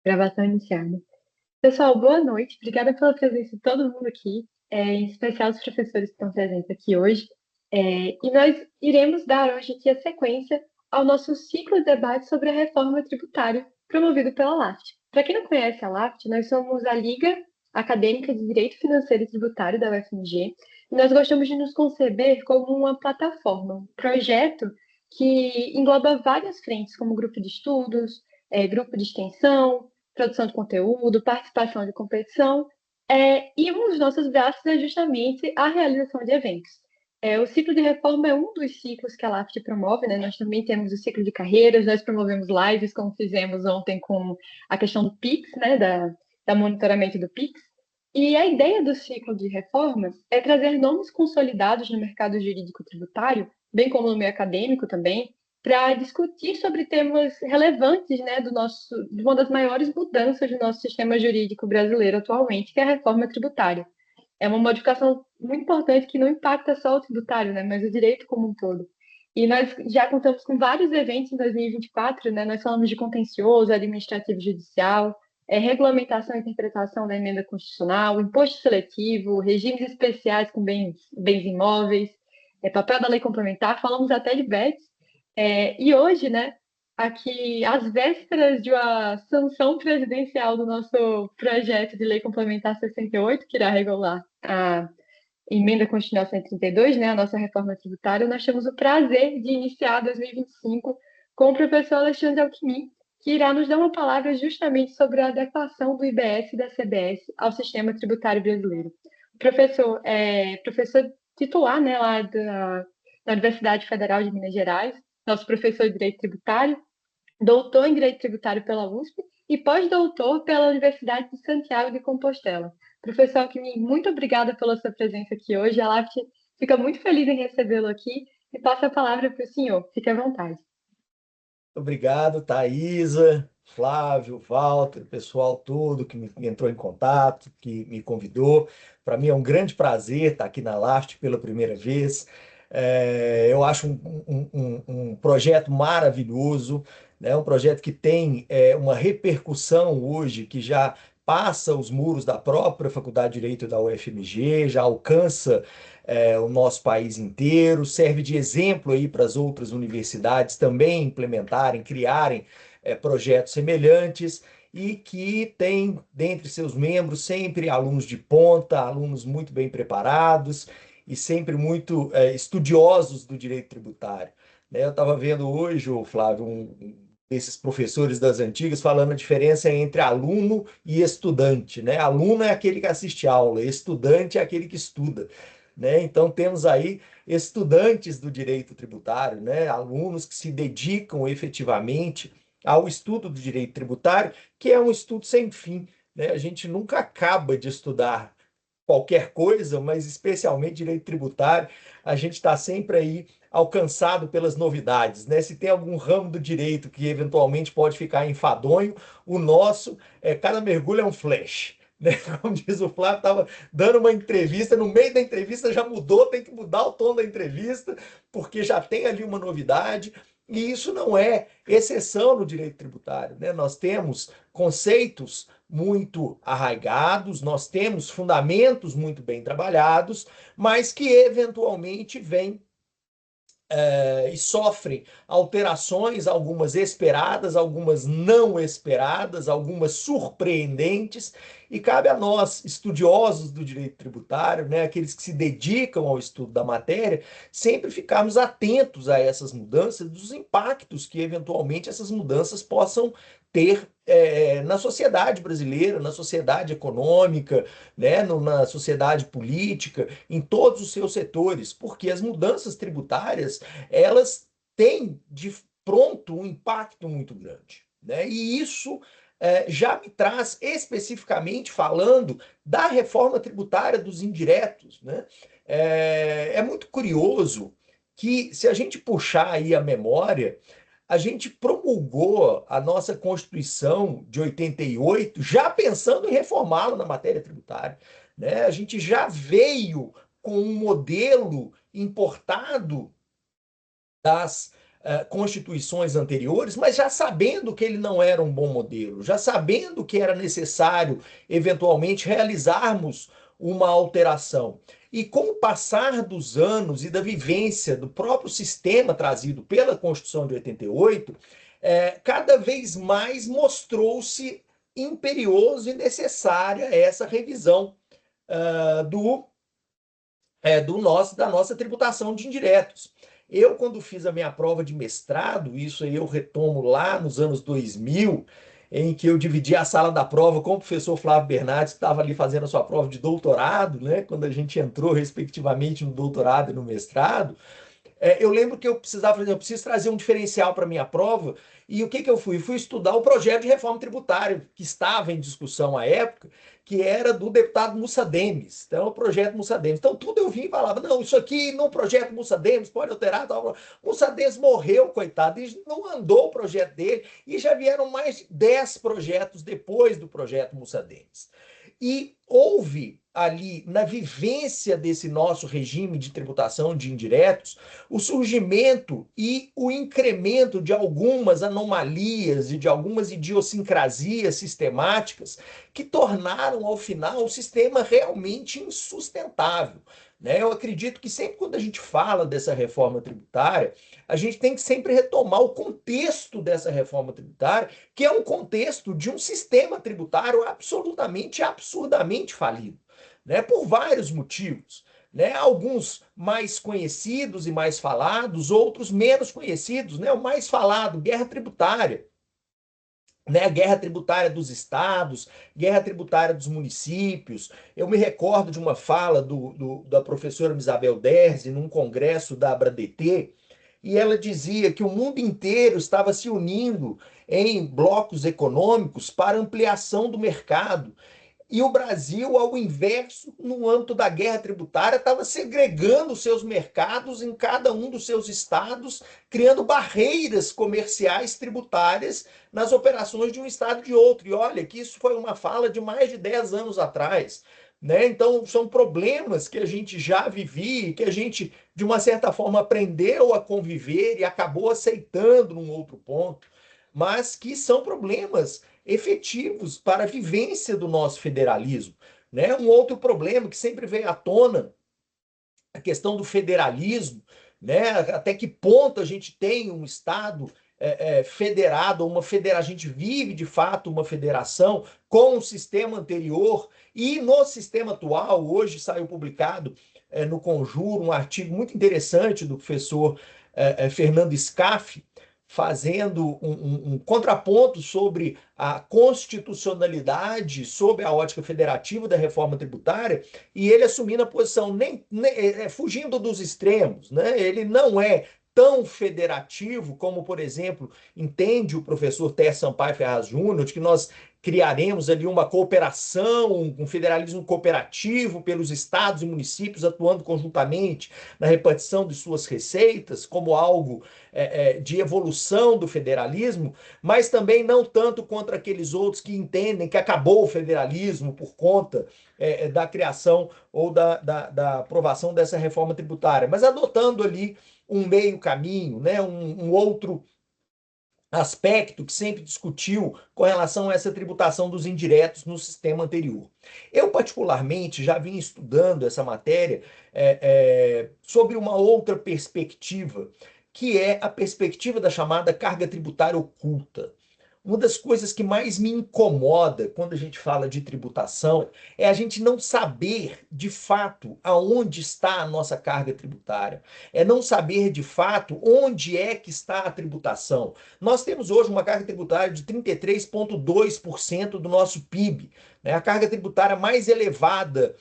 Gravação iniciada. Pessoal, boa noite. Obrigada pela presença de todo mundo aqui, em especial os professores que estão presentes aqui hoje. E nós iremos dar hoje aqui a sequência ao nosso ciclo de debate sobre a reforma tributária promovido pela LAFT. Para quem não conhece a LAFT, nós somos a Liga Acadêmica de Direito Financeiro e Tributário da UFMG, e nós gostamos de nos conceber como uma plataforma, um projeto que engloba várias frentes, como grupo de estudos, grupo de extensão, produção de conteúdo, participação de competição, e um dos nossos braços é justamente a realização de eventos. O ciclo de reforma é um dos ciclos que a LAFT promove, né? Nós também temos o ciclo de carreiras, nós promovemos lives, como fizemos ontem com a questão do PIX, né? Da monitoramento do PIX. E a ideia do ciclo de reforma é trazer nomes consolidados no mercado jurídico tributário, bem como no meio acadêmico também, para discutir sobre temas relevantes, né, de uma das maiores mudanças do nosso sistema jurídico brasileiro atualmente, que é a reforma tributária. É uma modificação muito importante que não impacta só o tributário, né, mas o direito como um todo. E nós já contamos com vários eventos em 2024, né? Nós falamos de contencioso, administrativo judicial, regulamentação e interpretação da emenda constitucional, imposto seletivo, regimes especiais com bens imóveis, papel da lei complementar, falamos até de BEPS, e hoje, né, aqui, às vésperas de uma sanção presidencial do nosso projeto de lei complementar 68, que irá regular a emenda constitucional 132, né, a nossa reforma tributária, nós temos o prazer de iniciar 2025 com o professor Alexandre Alckmin, que irá nos dar uma palavra justamente sobre a adequação do IBS e da CBS ao sistema tributário brasileiro. O professor é professor titular, né, lá da Universidade Federal de Minas Gerais, nosso professor de Direito Tributário, doutor em Direito Tributário pela USP e pós-doutor pela Universidade de Santiago de Compostela. Professor Alckmin, muito obrigada pela sua presença aqui hoje. A LAFT fica muito feliz em recebê-lo aqui e passa a palavra para o senhor. Fique à vontade. Obrigado, Thaisa, Flávio, Walter, o pessoal todo que me entrou em contato, que me convidou. Para mim é um grande prazer estar aqui na LAFT pela primeira vez. Eu acho um projeto maravilhoso, né? Um projeto que tem uma repercussão hoje que já passa os muros da própria Faculdade de Direito da UFMG, já alcança o nosso país inteiro, serve de exemplo aí para as outras universidades também implementarem, criarem projetos semelhantes e que tem dentre seus membros sempre alunos de ponta, alunos muito bem preparados e sempre muito estudiosos do direito tributário. Né? Eu estava vendo hoje, Flávio, esses professores das antigas falando a diferença entre aluno e estudante, né? Aluno é aquele que assiste aula, estudante é aquele que estuda, né? Então temos aí estudantes do direito tributário, né? Alunos que se dedicam efetivamente ao estudo do direito tributário, que é um estudo sem fim, né? A gente nunca acaba de estudar qualquer coisa, mas especialmente direito tributário, a gente está sempre aí alcançado pelas novidades, né? Se tem algum ramo do direito que eventualmente pode ficar enfadonho, o nosso cada mergulho é um flash. Né? Como diz o Flávio, estava dando uma entrevista, no meio da entrevista já mudou, tem que mudar o tom da entrevista, porque já tem ali uma novidade, e isso não é exceção no direito tributário. Né? Nós temos conceitos muito arraigados, nós temos fundamentos muito bem trabalhados, mas que eventualmente vêm e sofrem alterações, algumas esperadas, algumas não esperadas, algumas surpreendentes, e cabe a nós, estudiosos do direito tributário, né, aqueles que se dedicam ao estudo da matéria, sempre ficarmos atentos a essas mudanças, dos impactos que eventualmente essas mudanças possam ter na sociedade brasileira, na sociedade econômica, né, na sociedade política, em todos os seus setores, porque as mudanças tributárias elas têm de pronto um impacto muito grande. Né? E isso já me traz especificamente falando da reforma tributária dos indiretos. Né? É muito curioso que, se a gente puxar aí a memória, a gente promulgou a nossa Constituição de 88 já pensando em reformá-la na matéria tributária. Né? A gente já veio com um modelo importado das constituições anteriores, mas já sabendo que ele não era um bom modelo, já sabendo que era necessário, eventualmente, realizarmos uma alteração. E com o passar dos anos e da vivência do próprio sistema trazido pela Constituição de 88, cada vez mais mostrou-se imperioso e necessária essa revisão do da nossa tributação de indiretos. Eu, quando fiz a minha prova de mestrado, isso aí eu retomo lá nos anos 2000, em que eu dividi a sala da prova com o professor Flávio Bernardes, que estava ali fazendo a sua prova de doutorado, né, quando a gente entrou, respectivamente, no doutorado e no mestrado. Eu lembro que eu precisava, por exemplo, eu preciso trazer um diferencial para a minha prova, e o que que eu fui? Fui estudar o projeto de reforma tributária que estava em discussão à época, que era do deputado Mussa Demes, então o projeto Mussa Demes. Então tudo eu vim e falava, não, isso aqui no projeto Mussa Demes pode alterar, tal. Mussa Demes morreu, coitado, e não andou o projeto dele, e já vieram mais de 10 projetos depois do projeto Mussa Demes. E houve ali, na vivência desse nosso regime de tributação de indiretos, o surgimento e o incremento de algumas anomalias e de algumas idiosincrasias sistemáticas que tornaram, ao final, o sistema realmente insustentável. Né? Eu acredito que sempre quando a gente fala dessa reforma tributária, a gente tem que sempre retomar o contexto dessa reforma tributária, que é um contexto de um sistema tributário absolutamente, absurdamente falido, né? Por vários motivos. Né? Alguns mais conhecidos e mais falados, outros menos conhecidos. Né? O mais falado, guerra tributária. Né? Guerra tributária dos estados, guerra tributária dos municípios. Eu me recordo de uma fala da professora Isabel Derzi num congresso da ABRADT, e ela dizia que o mundo inteiro estava se unindo em blocos econômicos para ampliação do mercado. E o Brasil, ao inverso, no âmbito da guerra tributária, estava segregando seus mercados em cada um dos seus estados, criando barreiras comerciais tributárias nas operações de um estado e de outro. E olha que isso foi uma fala de mais de 10 anos atrás. Né? Então, são problemas que a gente já vivia, que a gente, de uma certa forma, aprendeu a conviver e acabou aceitando num outro ponto, mas que são problemas efetivos para a vivência do nosso federalismo. Né? Um outro problema que sempre veio à tona, a questão do federalismo, né? Até que ponto a gente tem um Estado federado, a gente vive de fato uma federação com um sistema anterior, e no sistema atual, hoje saiu publicado no Conjuro um artigo muito interessante do professor Fernando Scaff, fazendo um contraponto sobre a constitucionalidade, sob a ótica federativa da reforma tributária, e ele assumindo a posição, fugindo dos extremos, né? Ele não é tão federativo como, por exemplo, entende o professor Ter Sampaio Ferraz Júnior, de que nós criaremos ali uma cooperação, um federalismo cooperativo pelos estados e municípios atuando conjuntamente na repartição de suas receitas, como algo de evolução do federalismo, mas também não tanto contra aqueles outros que entendem que acabou o federalismo por conta da criação ou da aprovação dessa reforma tributária, mas adotando ali um meio caminho, né, um outro aspecto que sempre discutiu com relação a essa tributação dos indiretos no sistema anterior. Eu, particularmente, já vim estudando essa matéria sobre uma outra perspectiva, que é a perspectiva da chamada carga tributária oculta. Uma das coisas que mais me incomoda quando a gente fala de tributação é a gente não saber de fato aonde está a nossa carga tributária, é não saber de fato onde é que está a tributação. Nós temos hoje uma carga tributária de 33,2% do nosso PIB, né? A carga tributária mais elevada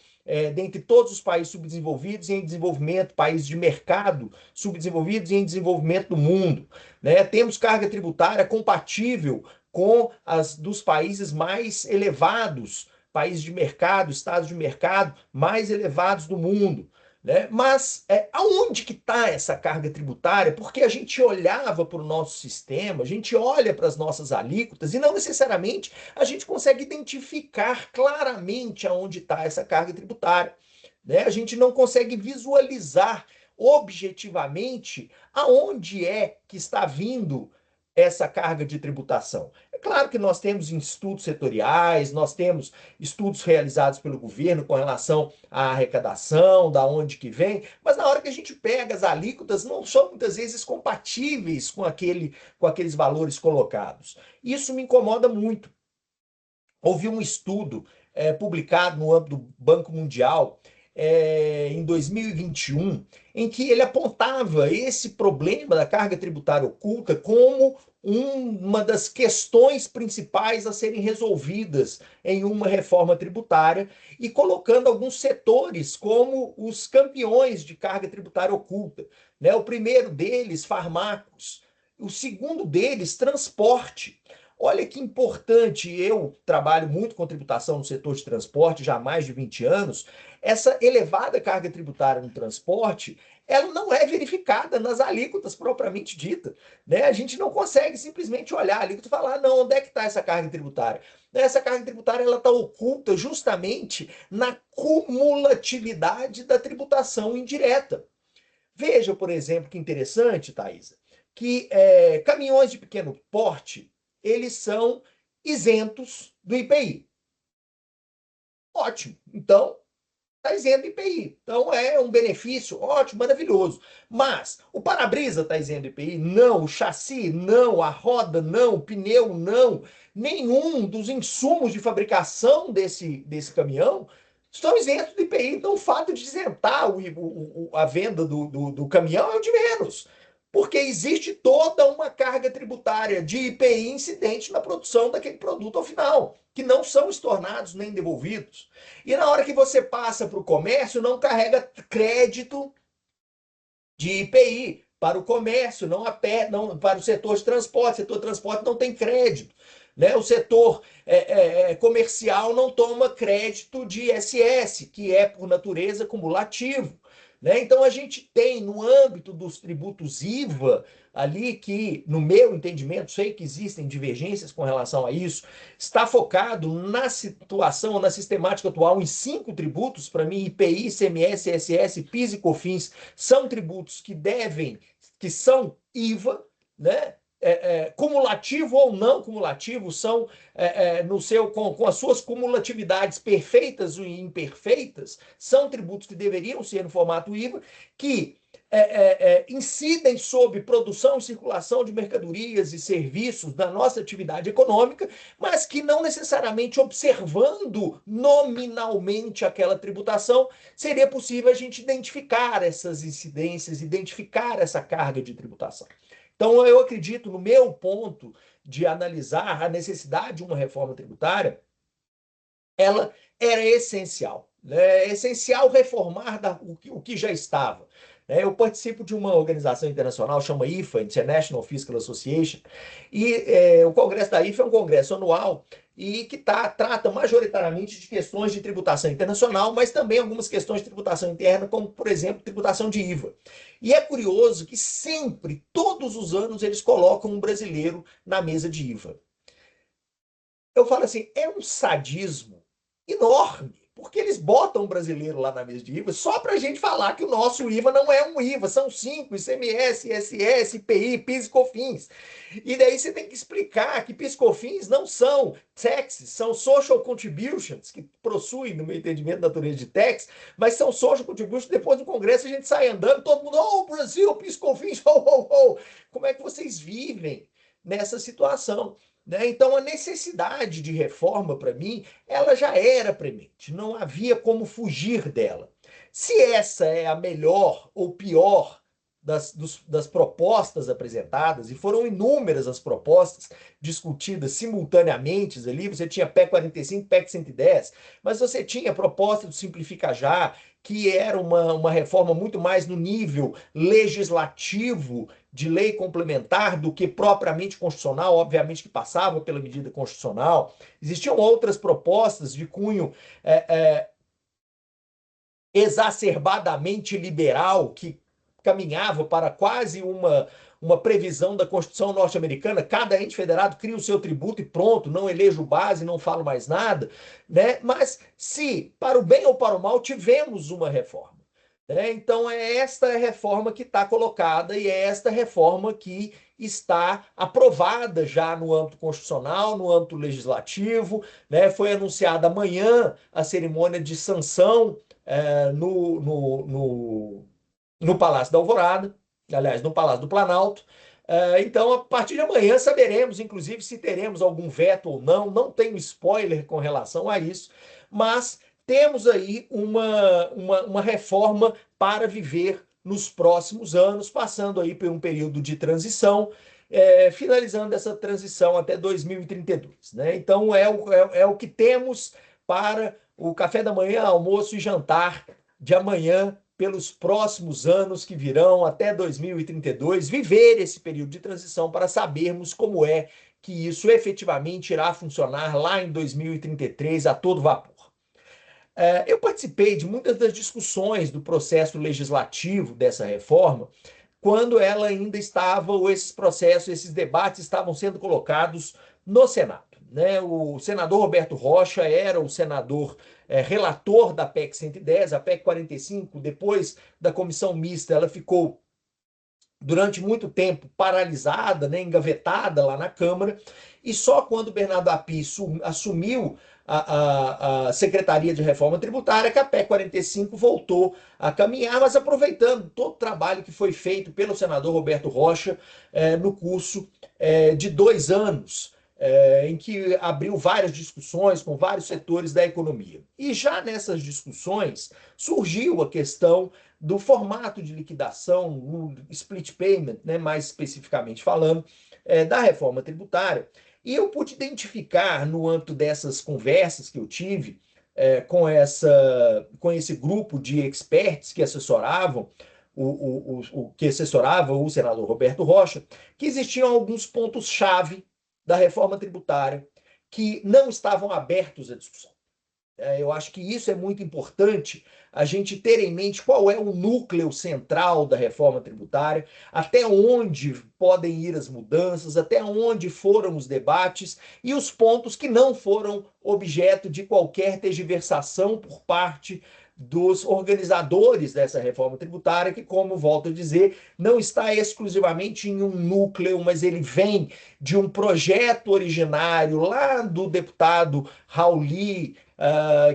dentre todos os países subdesenvolvidos e em desenvolvimento, países de mercado subdesenvolvidos e em desenvolvimento do mundo. Né? Temos carga tributária compatível com as dos países mais elevados, países de mercado, estados de mercado mais elevados do mundo. Né? Mas aonde que está essa carga tributária? Porque a gente olhava para o nosso sistema, a gente olha para as nossas alíquotas e não necessariamente a gente consegue identificar claramente aonde está essa carga tributária. Né? A gente não consegue visualizar objetivamente aonde é que está vindo essa carga de tributação. É claro que nós temos institutos setoriais, nós temos estudos realizados pelo governo com relação à arrecadação, da onde que vem, mas na hora que a gente pega as alíquotas, não são muitas vezes compatíveis com aqueles valores colocados. Isso me incomoda muito. Houve um estudo publicado no âmbito do Banco Mundial em 2021, em que ele apontava esse problema da carga tributária oculta como uma das questões principais a serem resolvidas em uma reforma tributária e colocando alguns setores como os campeões de carga tributária oculta. Né? O primeiro deles, farmacos. O segundo deles, transporte. Olha que importante, eu trabalho muito com tributação no setor de transporte já há mais de 20 anos. Essa elevada carga tributária no transporte, ela não é verificada nas alíquotas propriamente dita. Né? A gente não consegue simplesmente olhar a alíquota e falar, não, onde é que está essa carga tributária? Essa carga tributária está oculta justamente na cumulatividade da tributação indireta. Veja, por exemplo, que interessante, Thaisa, que caminhões de pequeno porte, eles são isentos do IPI. Ótimo. Então, está isento do IPI. Então, é um benefício ótimo, maravilhoso. Mas o para-brisa está isento do IPI? Não. O chassi? Não. A roda? Não. O pneu? Não. Nenhum dos insumos de fabricação desse caminhão estão isentos do IPI. Então, o fato de isentar a venda do caminhão é o de menos. Porque existe toda uma carga tributária de IPI incidente na produção daquele produto ao final, que não são estornados nem devolvidos. E na hora que você passa para o comércio, não carrega crédito de IPI para o comércio, não para o setor de transporte. O setor de transporte não tem crédito. Né? O setor comercial não toma crédito de ISS, que é, por natureza, cumulativo. Né? Então, a gente tem, no âmbito dos tributos IVA, ali que, no meu entendimento, sei que existem divergências com relação a isso, está focado na situação, na sistemática atual, em 5 tributos. Para mim, IPI, ICMS, ISS, PIS e COFINS são tributos que são IVA, né? Cumulativo ou não cumulativo, são com as suas cumulatividades perfeitas ou imperfeitas, são tributos que deveriam ser no formato IVA, que incidem sobre produção e circulação de mercadorias e serviços da nossa atividade econômica, mas que não necessariamente observando nominalmente aquela tributação, seria possível a gente identificar essas incidências, identificar essa carga de tributação. Então, eu acredito, no meu ponto de analisar a necessidade de uma reforma tributária, ela era essencial. É essencial reformar o que já estava. Eu participo de uma organização internacional, chama IFA, International Fiscal Association, e o congresso da IFA é um congresso anual e que trata majoritariamente de questões de tributação internacional, mas também algumas questões de tributação interna, como, por exemplo, tributação de IVA. E é curioso que sempre, todos os anos, eles colocam um brasileiro na mesa de IVA. Eu falo assim, é um sadismo enorme, porque eles botam o brasileiro lá na mesa de IVA só para a gente falar que o nosso IVA não é um IVA, são 5, ICMS, ISS, IPI, PIS e COFINS. E daí você tem que explicar que PIS e COFINS não são taxes, são social contributions, que possuem, no meu entendimento, natureza de tax, mas são social contributions. Depois do Congresso a gente sai andando, todo mundo, oh, Brasil, PIS e COFINS, oh, oh, oh. Como é que vocês vivem nessa situação? Né? Então, a necessidade de reforma, para mim, ela já era premente, não havia como fugir dela. Se essa é a melhor ou pior das propostas apresentadas, e foram inúmeras as propostas discutidas simultaneamente ali, você tinha PEC 45, PEC 110, mas você tinha a proposta do Simplifica Já, que era uma reforma muito mais no nível legislativo de lei complementar do que propriamente constitucional, obviamente que passava pela medida constitucional. Existiam outras propostas de cunho exacerbadamente liberal que caminhava para quase uma previsão da Constituição norte-americana. Cada ente federado cria o seu tributo e pronto, não elejo base, não falo mais nada. Né? Mas se, para o bem ou para o mal, tivemos uma reforma. Então, é esta reforma que está colocada e é esta reforma que está aprovada já no âmbito constitucional, no âmbito legislativo, né? Foi anunciada amanhã a cerimônia de sanção no Palácio da Alvorada, aliás, no Palácio do Planalto. Então, a partir de amanhã saberemos, inclusive, se teremos algum veto ou não. Não tenho spoiler com relação a isso, mas temos aí uma reforma para viver nos próximos anos, passando aí por um período de transição, finalizando essa transição até 2032, né? Então, é o que temos para o café da manhã, almoço e jantar de amanhã, pelos próximos anos que virão, até 2032, viver esse período de transição para sabermos como é que isso efetivamente irá funcionar lá em 2033 a todo vapor. Eu participei de muitas das discussões do processo legislativo dessa reforma, quando ela ainda estava, ou esses processos, esses debates estavam sendo colocados no Senado, né? O senador Roberto Rocha era o senador relator da PEC 110, a PEC 45, depois da comissão mista, ela ficou durante muito tempo paralisada, né, engavetada lá na Câmara, e só quando Bernardo Api assumiu a Secretaria de Reforma Tributária que a PEC 45 voltou a caminhar, mas aproveitando todo o trabalho que foi feito pelo senador Roberto Rocha no curso de 2 anos, em que abriu várias discussões com vários setores da economia. E já nessas discussões surgiu a questão do formato de liquidação, o split payment, né, mais especificamente falando, da reforma tributária. E eu pude identificar, no âmbito dessas conversas que eu tive com esse grupo de experts que assessoravam que assessorava o senador Roberto Rocha, que existiam alguns pontos-chave da reforma tributária que não estavam abertos à discussão. Eu acho que isso é muito importante, a gente ter em mente qual é o núcleo central da reforma tributária, até onde podem ir as mudanças, até onde foram os debates e os pontos que não foram objeto de qualquer tergiversação por parte dos organizadores dessa reforma tributária, que, como volto a dizer, não está exclusivamente em um núcleo, mas ele vem de um projeto originário lá do deputado Rauli,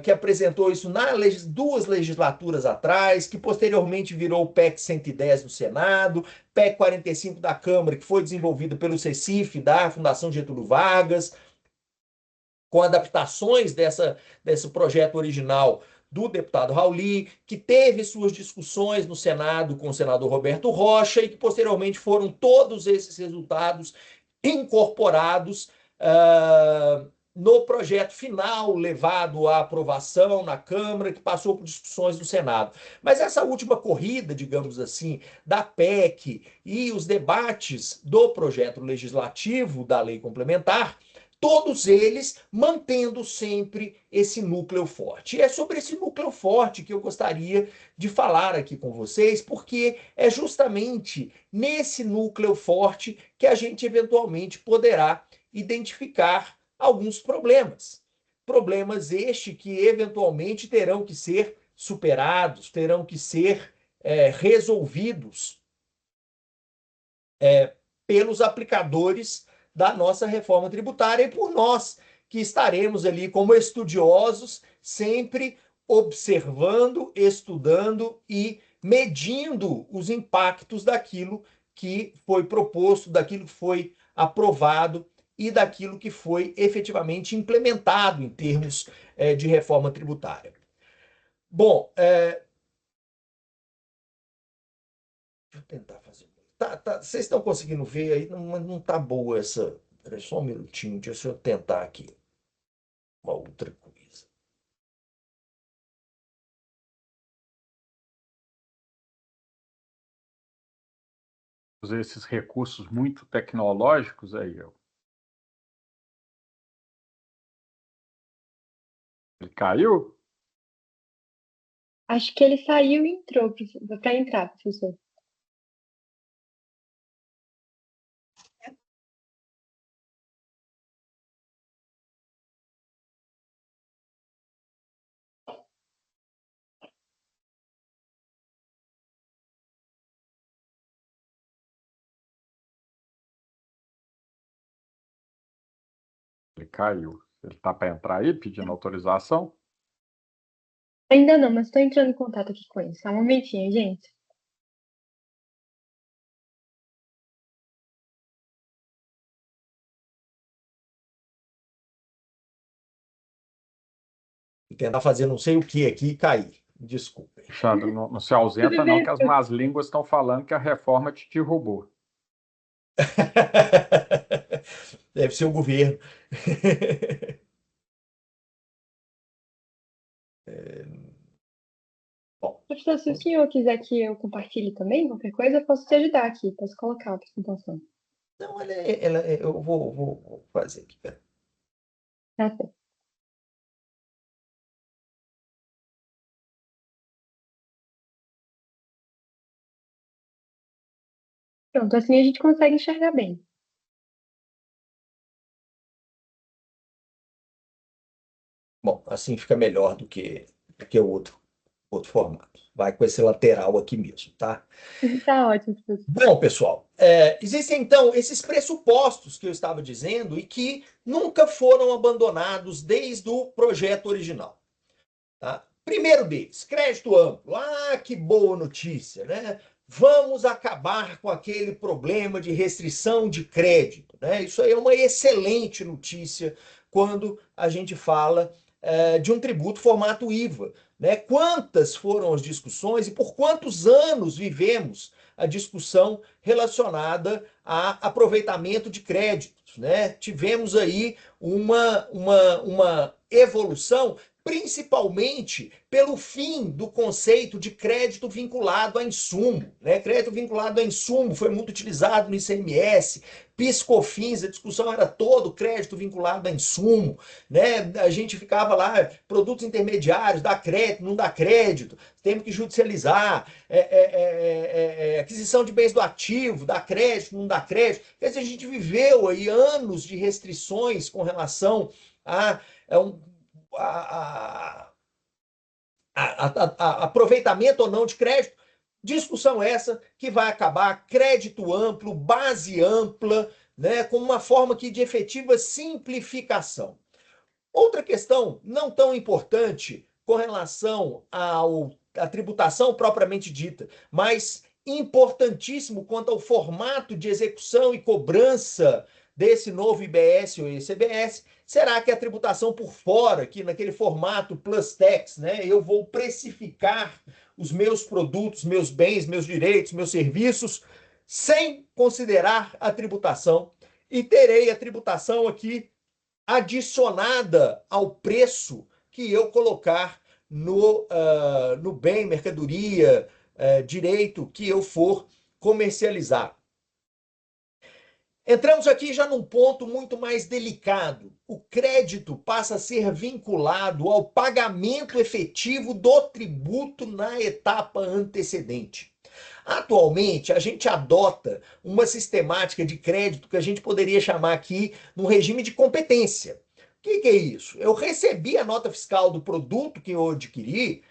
que apresentou isso duas legislaturas atrás, que posteriormente virou o PEC 110 no Senado, PEC 45 da Câmara, que foi desenvolvido pelo CECIF, da Fundação Getúlio Vargas, com adaptações desse projeto original do deputado Rauli, que teve suas discussões no Senado com o senador Roberto Rocha e que posteriormente foram todos esses resultados incorporados no projeto final levado à aprovação na Câmara, que passou por discussões no Senado. Mas essa última corrida, digamos assim, da PEC e os debates do projeto legislativo da lei complementar, todos eles mantendo sempre esse núcleo forte. E é sobre esse núcleo forte que eu gostaria de falar aqui com vocês, porque é justamente nesse núcleo forte que a gente eventualmente poderá identificar alguns problemas. Problemas este que eventualmente terão que ser superados, terão que ser resolvidos pelos aplicadores da nossa reforma tributária e por nós, que estaremos ali como estudiosos, sempre observando, estudando e medindo os impactos daquilo que foi proposto, daquilo que foi aprovado e daquilo que foi efetivamente implementado em termos de reforma tributária. Bom, deixa eu tentar fazer. Vocês estão conseguindo ver aí? Não tá boa essa. Espera só um minutinho, deixa eu tentar aqui uma outra coisa. Esses recursos muito tecnológicos aí. Ele caiu? Acho que ele saiu e entrou para entrar, professor. Ele caiu. Ele está para entrar aí, pedindo autorização? Ainda não, mas estou entrando em contato aqui com ele. Só um momentinho, gente. Vou tentar fazer não sei o que aqui e cair. Desculpem. Alexandre, não se ausenta Tudo não, bem? que as más línguas estão falando que a reforma te derrubou. Deve ser o governo. Bom, Professor, se o senhor quiser que eu compartilhe também qualquer coisa, eu posso te ajudar aqui. Posso colocar a apresentação. então eu vou fazer aqui. Pera. Tá certo. Pronto, assim a gente consegue enxergar bem. Bom, assim fica melhor do que o outro formato. Vai com esse lateral aqui mesmo, tá? Tá ótimo, professor. Bom, pessoal, existem então esses pressupostos que eu estava dizendo e que nunca foram abandonados desde o projeto original. Tá? Primeiro deles, crédito amplo. Ah, que boa notícia, né? Vamos acabar com aquele problema de restrição de crédito, né? Isso aí é uma excelente notícia quando a gente fala de um tributo formato IVA, né? Quantas foram as discussões e por quantos anos vivemos a discussão relacionada a aproveitamento de créditos, né? Tivemos aí uma evolução principalmente pelo fim do conceito de crédito vinculado a insumo, né? Crédito vinculado a insumo foi muito utilizado no ICMS, PIS/COFINS, a discussão era todo crédito vinculado a insumo, né? A gente ficava lá, produtos intermediários, dá crédito, não dá crédito, temos que judicializar, aquisição de bens do ativo, dá crédito, não dá crédito. Quer dizer, a gente viveu aí anos de restrições com relação a um aproveitamento ou não de crédito. Discussão essa que vai acabar crédito amplo, base ampla, né, com uma forma de efetiva simplificação. Outra questão não tão importante com relação à tributação propriamente dita, mas importantíssimo quanto ao formato de execução e cobrança desse novo IBS ou ICBS, será que a tributação por fora, que naquele formato plus tax, né, eu vou precificar os meus produtos, meus bens, meus direitos, meus serviços, sem considerar a tributação, e terei a tributação aqui adicionada ao preço que eu colocar no bem, mercadoria, direito que eu for comercializar. Entramos aqui já num ponto muito mais delicado. O crédito passa a ser vinculado ao pagamento efetivo do tributo na etapa antecedente. Atualmente, a gente adota uma sistemática de crédito que a gente poderia chamar aqui num regime de competência. O que é isso? Eu recebi a nota fiscal do produto que eu adquiri,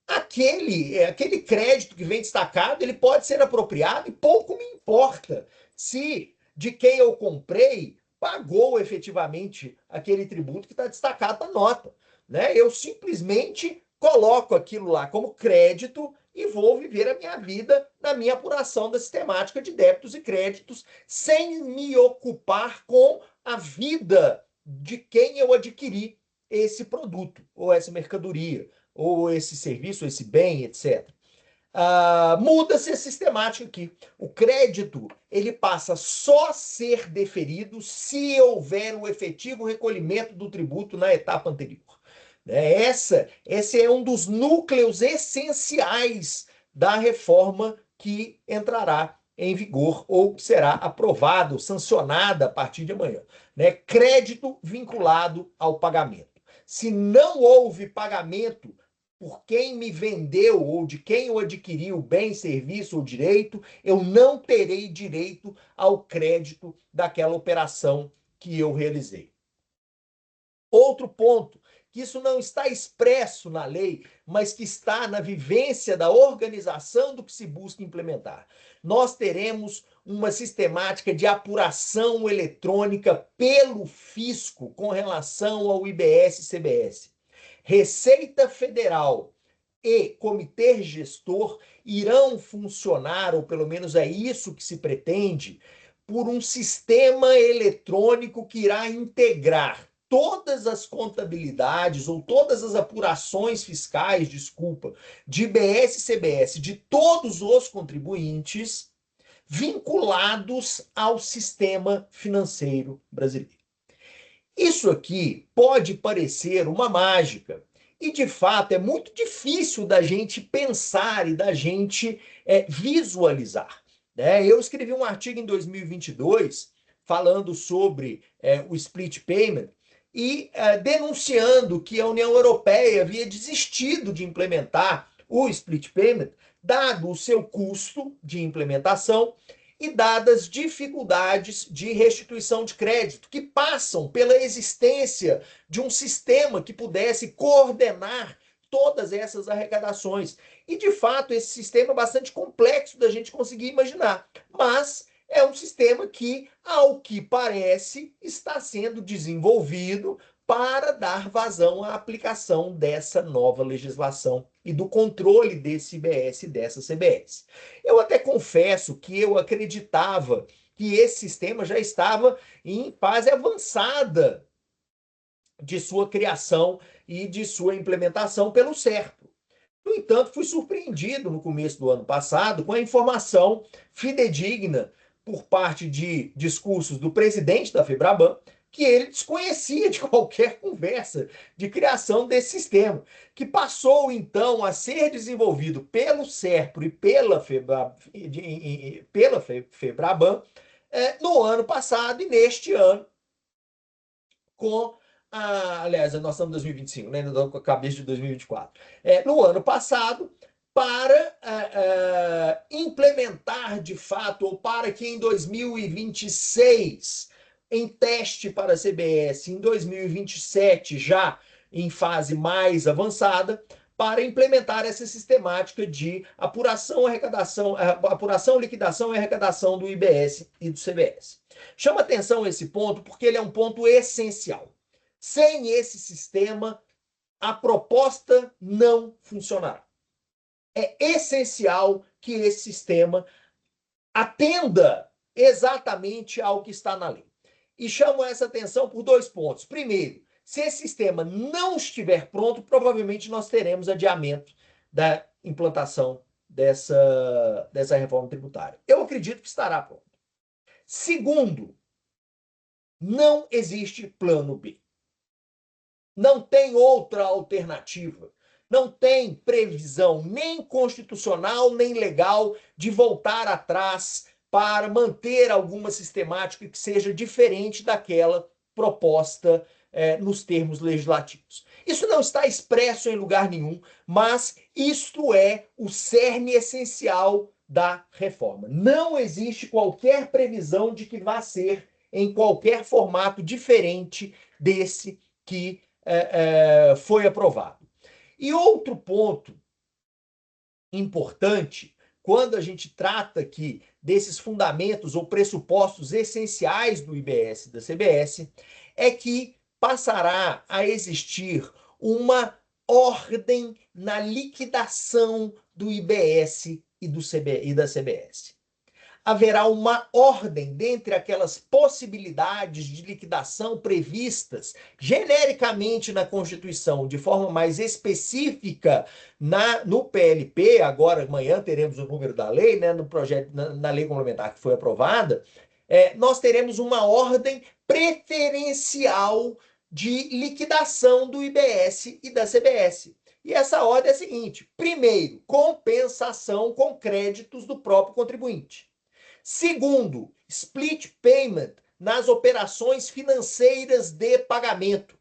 aquele crédito que vem destacado, ele pode ser apropriado e pouco me importa se de quem eu comprei pagou efetivamente aquele tributo que está destacado na nota, né? Eu simplesmente coloco aquilo lá como crédito e vou viver a minha vida na minha apuração da sistemática de débitos e créditos, sem me ocupar com a vida de quem eu adquiri esse produto, ou essa mercadoria, ou esse serviço, ou esse bem, etc. Muda-se a sistemática aqui. O crédito ele passa só a ser deferido se houver o efetivo recolhimento do tributo na etapa anterior. Esse é um dos núcleos essenciais da reforma que entrará em vigor ou que será aprovada ou sancionada a partir de amanhã. Né? Crédito vinculado ao pagamento. Se não houve pagamento por quem me vendeu ou de quem eu adquiri o bem, serviço ou direito, eu não terei direito ao crédito daquela operação que eu realizei. Outro ponto que isso não está expresso na lei, mas que está na vivência da organização do que se busca implementar. Nós teremos uma sistemática de apuração eletrônica pelo fisco com relação ao IBS e CBS. Receita Federal e comitê gestor irão funcionar, ou pelo menos é isso que se pretende, por um sistema eletrônico que irá integrar todas as contabilidades ou todas as apurações fiscais, desculpa, de IBS e CBS de todos os contribuintes vinculados ao sistema financeiro brasileiro. Isso aqui pode parecer uma mágica, e de fato é muito difícil da gente pensar e da gente visualizar. Né? Eu escrevi um artigo em 2022 falando sobre o split payment e denunciando que a União Europeia havia desistido de implementar o split payment, dado o seu custo de implementação e dadas dificuldades de restituição de crédito, que passam pela existência de um sistema que pudesse coordenar todas essas arrecadações. E, de fato, esse sistema é bastante complexo da gente conseguir imaginar, mas é um sistema que, ao que parece, está sendo desenvolvido para dar vazão à aplicação dessa nova legislação e do controle desse IBS e dessa CBS. Eu até confesso que eu acreditava que esse sistema já estava em fase avançada de sua criação e de sua implementação pelo SERPRO. No entanto, fui surpreendido no começo do ano passado com a informação fidedigna por parte de discursos do presidente da FEBRABAN, que ele desconhecia de qualquer conversa de criação desse sistema, que passou, então, a ser desenvolvido pelo SERPRO e pela FEBRABAN no ano passado e neste ano, aliás, nós estamos em 2025, né? Com a cabeça de 2024. No ano passado, para implementar de fato, ou para que em 2026, em teste para a CBS, em 2027, já em fase mais avançada, para implementar essa sistemática de apuração, liquidação e arrecadação do IBS e do CBS. Chama atenção esse ponto porque ele é um ponto essencial. Sem esse sistema, a proposta não funcionará. É essencial que esse sistema atenda exatamente ao que está na lei. E chamo essa atenção por dois pontos. Primeiro, se esse sistema não estiver pronto, provavelmente nós teremos adiamento da implantação dessa reforma tributária. Eu acredito que estará pronto. Segundo, não existe plano B. Não tem outra alternativa. Não tem previsão nem constitucional nem legal de voltar atrás para manter alguma sistemática que seja diferente daquela proposta nos termos legislativos. Isso não está expresso em lugar nenhum, mas isto é o cerne essencial da reforma. Não existe qualquer previsão de que vá ser em qualquer formato diferente desse que foi aprovado. E outro ponto importante, quando a gente trata aqui desses fundamentos ou pressupostos essenciais do IBS e da CBS, é que passará a existir uma ordem na liquidação do IBS e da CBS. Haverá uma ordem dentre aquelas possibilidades de liquidação previstas genericamente na Constituição, de forma mais específica no PLP. Agora, amanhã teremos o número da lei, né, no projeto, na lei complementar que foi aprovada. Nós teremos uma ordem preferencial de liquidação do IBS e da CBS. E essa ordem é a seguinte: primeiro, compensação com créditos do próprio contribuinte. Segundo, split payment nas operações financeiras de pagamento.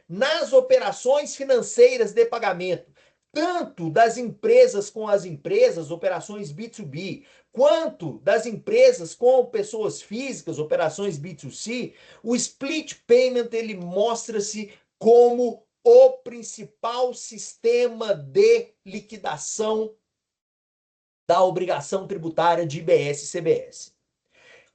Nas operações financeiras de pagamento, tanto das empresas com as empresas, operações B2B, quanto das empresas com pessoas físicas, operações B2C, o split payment ele mostra-se como o principal sistema de liquidação da obrigação tributária de IBS e CBS.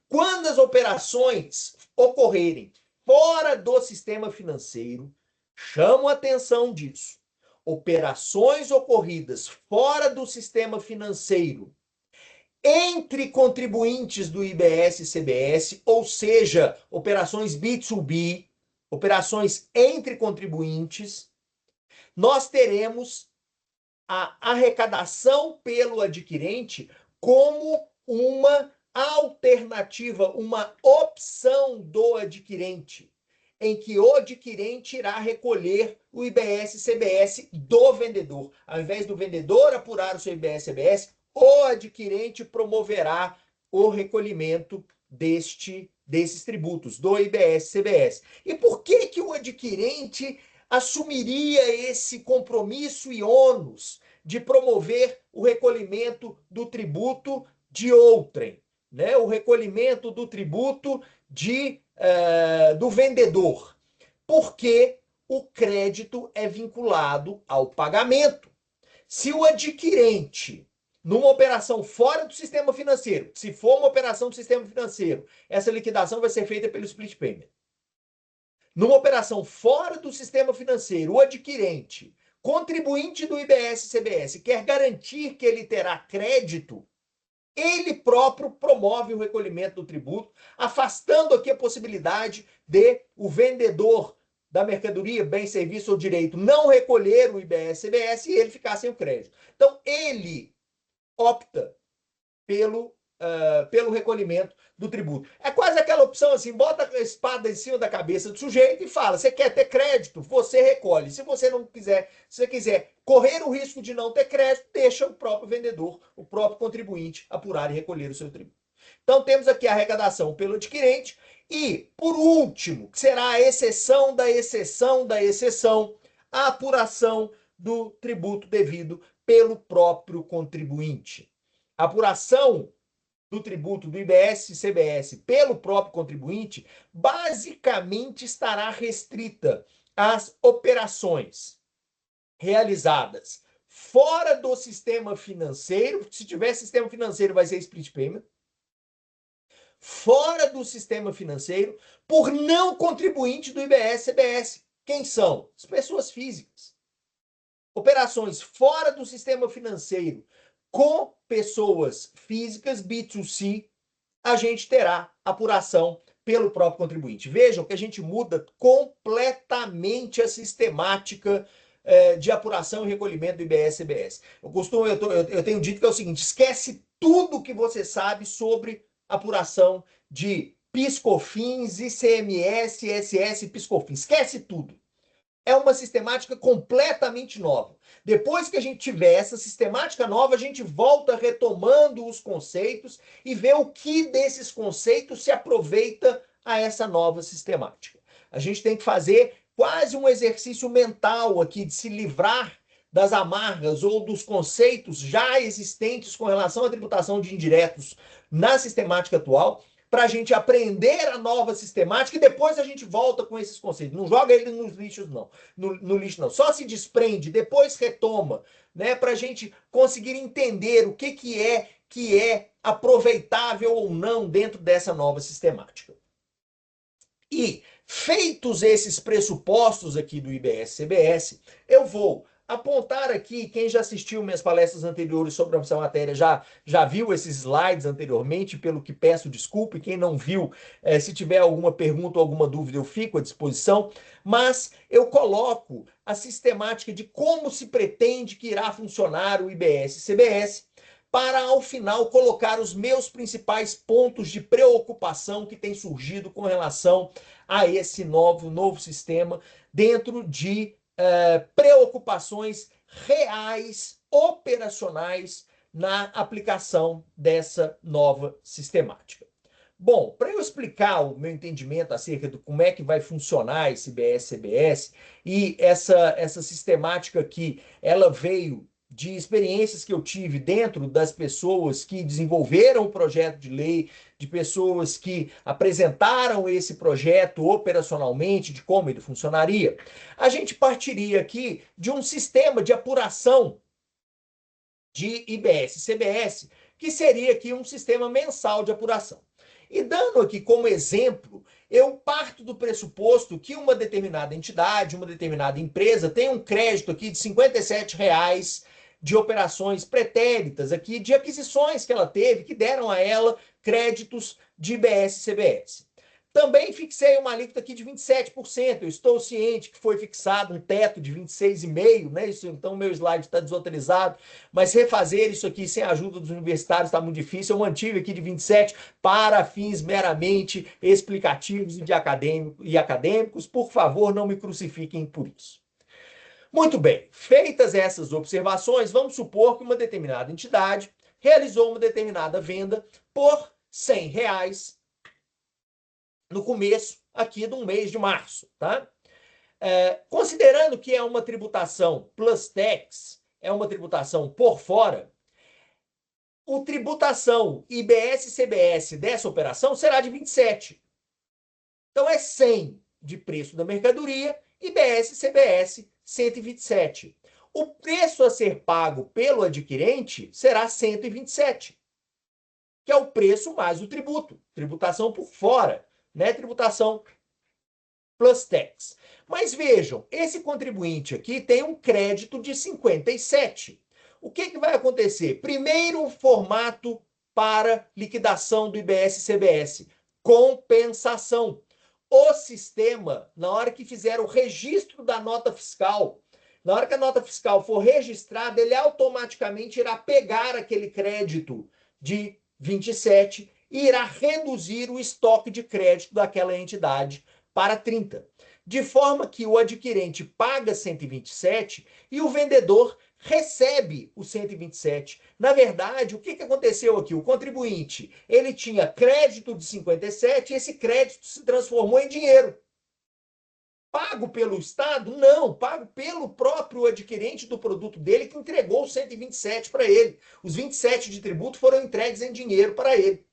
Quando as operações ocorrerem fora do sistema financeiro, chamo a atenção disso. Operações ocorridas fora do sistema financeiro entre contribuintes do IBS e CBS, ou seja, operações B2B, operações entre contribuintes, nós teremos a arrecadação pelo adquirente como uma alternativa, uma opção do adquirente, em que o adquirente irá recolher o IBS e CBS do vendedor. Ao invés do vendedor apurar o seu IBS e CBS, o adquirente promoverá o recolhimento desses tributos, do IBS e CBS. E por que o adquirente assumiria esse compromisso e ônus de promover o recolhimento do tributo de outrem, né? O recolhimento do tributo do vendedor? Porque o crédito é vinculado ao pagamento. Se o adquirente, numa operação fora do sistema financeiro, se for uma operação do sistema financeiro, essa liquidação vai ser feita pelo split payment. Numa operação fora do sistema financeiro, o adquirente, contribuinte do IBS e CBS, quer garantir que ele terá crédito, ele próprio promove o recolhimento do tributo, afastando aqui a possibilidade de o vendedor da mercadoria, bem, serviço ou direito não recolher o IBS e CBS e ele ficar sem o crédito. Então, ele opta pelo recolhimento do tributo. É quase aquela opção assim, bota a espada em cima da cabeça do sujeito e fala, você quer ter crédito? Você recolhe. Se você não quiser, se você quiser correr o risco de não ter crédito, deixa o próprio vendedor, o próprio contribuinte apurar e recolher o seu tributo. Então temos aqui a arrecadação pelo adquirente e, por último, que será a exceção da exceção da exceção, a apuração do tributo devido pelo próprio contribuinte. A apuração do tributo do IBS e CBS pelo próprio contribuinte, basicamente estará restrita às operações realizadas fora do sistema financeiro. Se tiver sistema financeiro, vai ser split payment. Fora do sistema financeiro, por não contribuinte do IBS e CBS. Quem são? As pessoas físicas. Operações fora do sistema financeiro com pessoas físicas, B2C, a gente terá apuração pelo próprio contribuinte. Vejam que a gente muda completamente a sistemática de apuração e recolhimento do IBS e CBS. Eu tenho dito que é o seguinte, esquece tudo que você sabe sobre apuração de PIS/COFINS, ICMS, ISS e PIS/COFINS. Esquece tudo. É uma sistemática completamente nova. Depois que a gente tiver essa sistemática nova, a gente volta retomando os conceitos e vê o que desses conceitos se aproveita a essa nova sistemática. A gente tem que fazer quase um exercício mental aqui de se livrar das amarras ou dos conceitos já existentes com relação à tributação de indiretos na sistemática atual, para a gente aprender a nova sistemática e depois a gente volta com esses conceitos. Não joga ele nos lixos, não. No lixo, não. Só se desprende, depois retoma, né? Para a gente conseguir entender o que é aproveitável ou não dentro dessa nova sistemática. E, feitos esses pressupostos aqui do IBS-CBS, eu vou apontar aqui, quem já assistiu minhas palestras anteriores sobre essa matéria já viu esses slides anteriormente, pelo que peço desculpa, e quem não viu, se tiver alguma pergunta ou alguma dúvida, eu fico à disposição, mas eu coloco a sistemática de como se pretende que irá funcionar o IBS-CBS, para, ao final, colocar os meus principais pontos de preocupação que têm surgido com relação a esse novo sistema, dentro de preocupações reais, operacionais, na aplicação dessa nova sistemática. Bom, para eu explicar o meu entendimento acerca de como é que vai funcionar esse IBS-CBS e essa sistemática aqui, ela veio de experiências que eu tive dentro das pessoas que desenvolveram o projeto de lei, de pessoas que apresentaram esse projeto operacionalmente, de como ele funcionaria, a gente partiria aqui de um sistema de apuração de IBS e CBS, que seria aqui um sistema mensal de apuração. E dando aqui como exemplo, eu parto do pressuposto que uma determinada entidade, uma determinada empresa tem um crédito aqui de R$ 57,00 de operações pretéritas aqui, de aquisições que ela teve, que deram a ela créditos de IBS e CBS. Também fixei uma alíquota aqui de 27%. Eu estou ciente que foi fixado um teto de 26,5%, né? Isso, então, meu slide está desatualizado, mas refazer isso aqui sem a ajuda dos universitários está muito difícil. Eu mantive aqui de 27% para fins meramente explicativos e acadêmicos. Por favor, não me crucifiquem por isso. Muito bem, feitas essas observações, vamos supor que uma determinada entidade realizou uma determinada venda por R$ 100 no começo aqui do mês de março, tá? Considerando que é uma tributação plus tax, é uma tributação por fora, a tributação IBS-CBS dessa operação será de 27. Então é 100 de preço da mercadoria, IBS-CBS 127. O preço a ser pago pelo adquirente será 127, que é o preço mais o tributo, tributação por fora, né? Tributação plus tax. Mas vejam, esse contribuinte aqui tem um crédito de 57. O que vai acontecer? Primeiro formato para liquidação do IBS-CBS, compensação. O sistema, na hora que fizer o registro da nota fiscal, na hora que a nota fiscal for registrada, ele automaticamente irá pegar aquele crédito de 27 e irá reduzir o estoque de crédito daquela entidade para 30. De forma que o adquirente paga 127 e o vendedor recebe o 127. Na verdade, o que aconteceu aqui? O contribuinte, ele tinha crédito de 57 e esse crédito se transformou em dinheiro. Pago pelo Estado? Não, pago pelo próprio adquirente do produto dele que entregou os 127 para ele. Os 27 de tributo foram entregues em dinheiro para ele.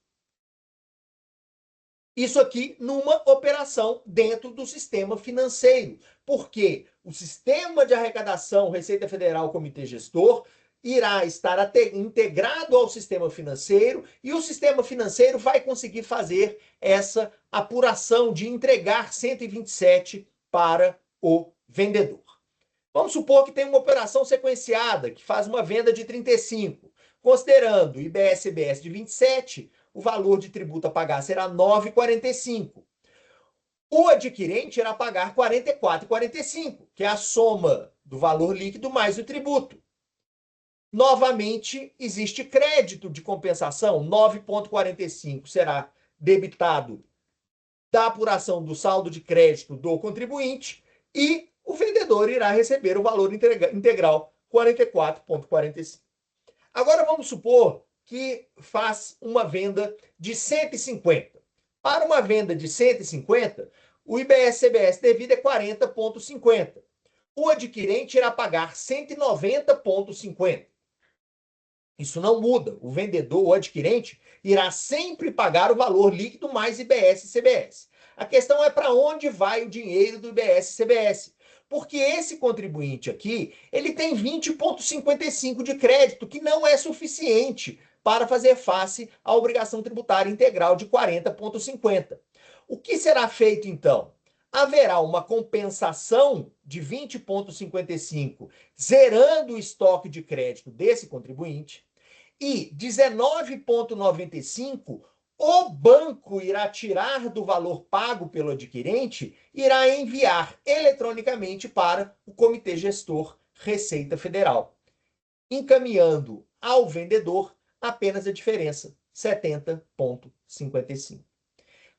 Isso aqui numa operação dentro do sistema financeiro, porque o sistema de arrecadação, Receita Federal, Comitê Gestor, irá estar integrado ao sistema financeiro e o sistema financeiro vai conseguir fazer essa apuração de entregar 127 para o vendedor. Vamos supor que tem uma operação sequenciada que faz uma venda de 35. Considerando IBS-CBS de 27, o valor de tributo a pagar será 9,45. O adquirente irá pagar 44,45, que é a soma do valor líquido mais o tributo. Novamente, existe crédito de compensação, 9,45 será debitado da apuração do saldo de crédito do contribuinte e o vendedor irá receber o valor integral, 44,45. Agora vamos supor que faz uma venda de 150. Para uma venda de 150, o IBS-CBS devido é 40,50. O adquirente irá pagar 190,50. Isso não muda. O vendedor, o adquirente, irá sempre pagar o valor líquido mais IBS-CBS. A questão é para onde vai o dinheiro do IBS-CBS. Porque esse contribuinte aqui, ele tem 20,55 de crédito, que não é suficiente para fazer face à obrigação tributária integral de 40,50. O que será feito, então? Haverá uma compensação de 20,55, zerando o estoque de crédito desse contribuinte, e 19,95 o banco irá tirar do valor pago pelo adquirente, irá enviar eletronicamente para o Comitê Gestor Receita Federal, encaminhando ao vendedor apenas a diferença, 70,55.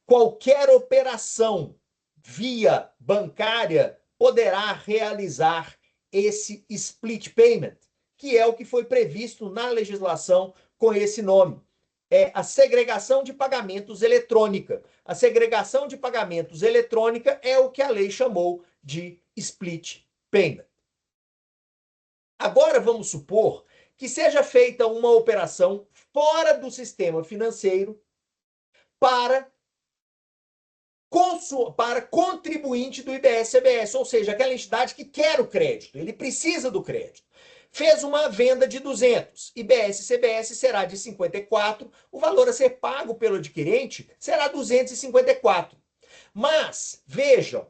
Qualquer operação via bancária poderá realizar esse split payment, que é o que foi previsto na legislação com esse nome. É a segregação de pagamentos eletrônica. A segregação de pagamentos eletrônica é o que a lei chamou de split payment. Agora vamos supor que seja feita uma operação fora do sistema financeiro para contribuinte do IBS-CBS, ou seja, aquela entidade que quer o crédito, ele precisa do crédito. Fez uma venda de 200, IBS-CBS será de 54, o valor a ser pago pelo adquirente será 254. Mas, vejam,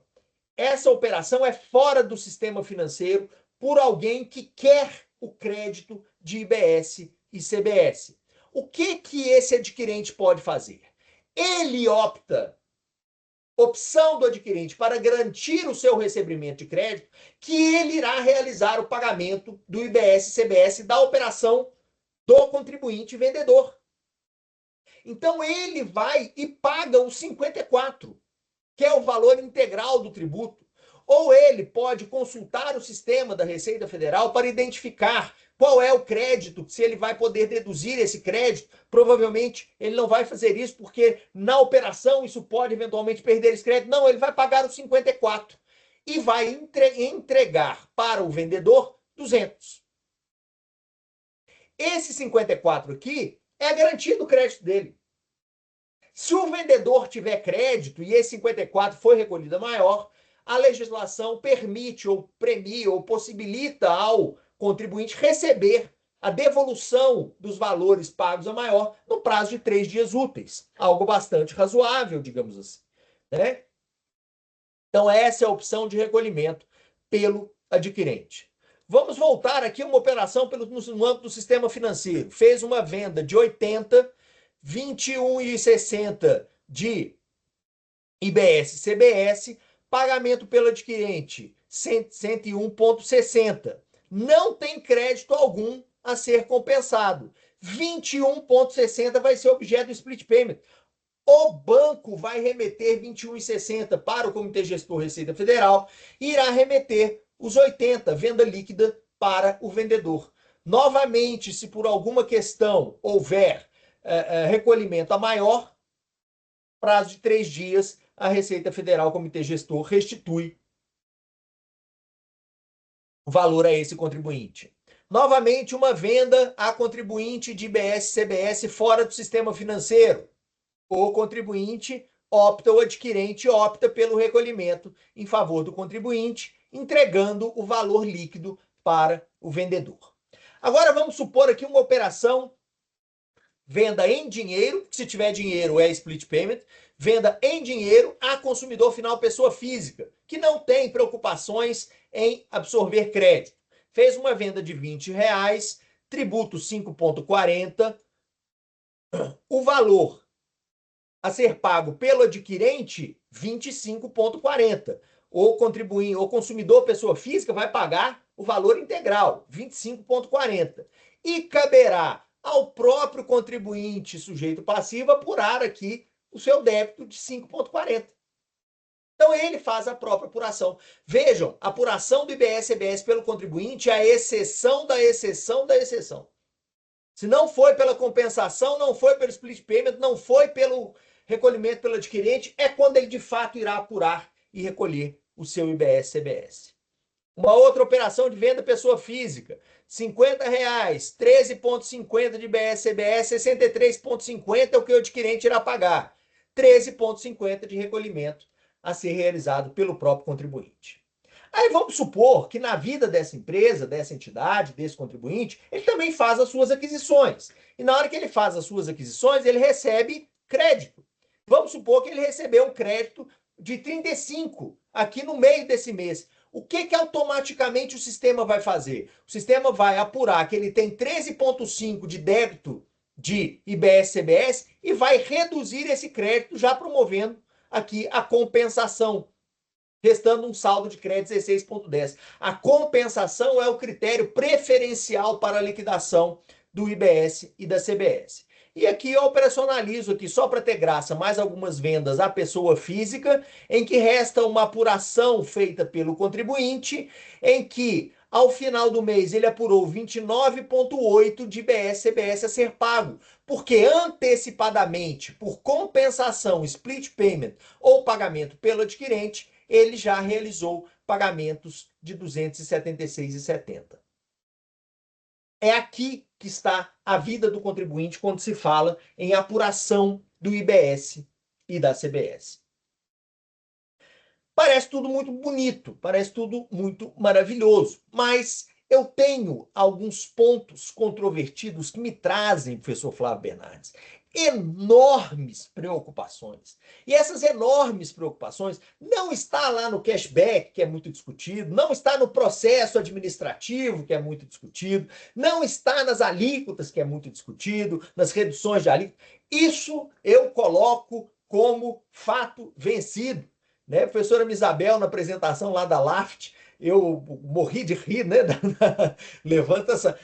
essa operação é fora do sistema financeiro por alguém que quer o crédito de IBS e CBS. O que esse adquirente pode fazer? Ele opção do adquirente para garantir o seu recebimento de crédito, que ele irá realizar o pagamento do IBS-CBS da operação do contribuinte vendedor. Então ele vai e paga os 54, que é o valor integral do tributo. Ou ele pode consultar o sistema da Receita Federal para identificar qual é o crédito, se ele vai poder deduzir esse crédito. Provavelmente ele não vai fazer isso, porque na operação isso pode eventualmente perder esse crédito. Não, ele vai pagar os 54 e vai entregar para o vendedor 200. Esse 54 aqui é a garantia do crédito dele. Se o vendedor tiver crédito e esse 54 foi recolhido a maior, a legislação permite ou premia ou possibilita ao contribuinte receber a devolução dos valores pagos a maior no prazo de 3 dias úteis. Algo bastante razoável, digamos assim, né? Então, essa é a opção de recolhimento pelo adquirente. Vamos voltar aqui a uma operação no âmbito do sistema financeiro. Fez uma venda de 80, 21,60 de IBS-CBS, pagamento pelo adquirente 101,60. Não tem crédito algum a ser compensado. 21,60 vai ser objeto do split payment. O banco vai remeter 21,60 para o Comitê Gestor Receita Federal e irá remeter os 80, venda líquida, para o vendedor. Novamente, se por alguma questão houver recolhimento a maior, prazo de 3 dias, a Receita Federal, o Comitê Gestor, restitui o valor a esse contribuinte. Novamente, uma venda a contribuinte de IBS-CBS fora do sistema financeiro. O contribuinte opta, o adquirente opta pelo recolhimento em favor do contribuinte, entregando o valor líquido para o vendedor. Agora vamos supor aqui uma operação venda em dinheiro, se tiver dinheiro é split payment, venda em dinheiro a consumidor final, pessoa física, que não tem preocupações em absorver crédito. Fez uma venda de R$20, tributo 5,40, o valor a ser pago pelo adquirente, 25,40. O consumidor, pessoa física, vai pagar o valor integral, 25,40. E caberá ao próprio contribuinte sujeito passivo apurar aqui o seu débito de 5,40. Então ele faz a própria apuração. Vejam, a apuração do IBS-CBS pelo contribuinte é a exceção da exceção da exceção. Se não foi pela compensação, não foi pelo split payment, não foi pelo recolhimento pelo adquirente, é quando ele de fato irá apurar e recolher o seu IBS-CBS. Uma outra operação de venda pessoa física, R$50, 13,50 de IBS-CBS, 63,50 é o que o adquirente irá pagar, 13,50 de recolhimento a ser realizado pelo próprio contribuinte. Aí vamos supor que na vida dessa empresa, dessa entidade, desse contribuinte, ele também faz as suas aquisições. E na hora que ele faz as suas aquisições, ele recebe crédito. Vamos supor que ele recebeu um crédito de 35 aqui no meio desse mês. O que automaticamente o sistema vai fazer? O sistema vai apurar que ele tem 13,5 de débito de IBS-CBS e vai reduzir esse crédito, já promovendo aqui a compensação, restando um saldo de crédito 16,10. A compensação é o critério preferencial para a liquidação do IBS e da CBS. E aqui eu operacionalizo aqui, só para ter graça, mais algumas vendas à pessoa física, em que resta uma apuração feita pelo contribuinte, em que, ao final do mês, ele apurou 29,8 de IBS-CBS a ser pago, porque antecipadamente, por compensação, split payment ou pagamento pelo adquirente, ele já realizou pagamentos de R$ 276,70. É aqui que está a vida do contribuinte quando se fala em apuração do IBS e da CBS. Parece tudo muito bonito, parece tudo muito maravilhoso, mas eu tenho alguns pontos controvertidos que me trazem, professor Flávio Bernardes, enormes preocupações. E essas enormes preocupações não está lá no cashback, que é muito discutido, não está no processo administrativo, que é muito discutido, não está nas alíquotas, que é muito discutido, nas reduções de alíquotas. Isso eu coloco como fato vencido. Né? A professora Misabel, na apresentação lá da LAFT, eu morri de rir, né? Levanta essa,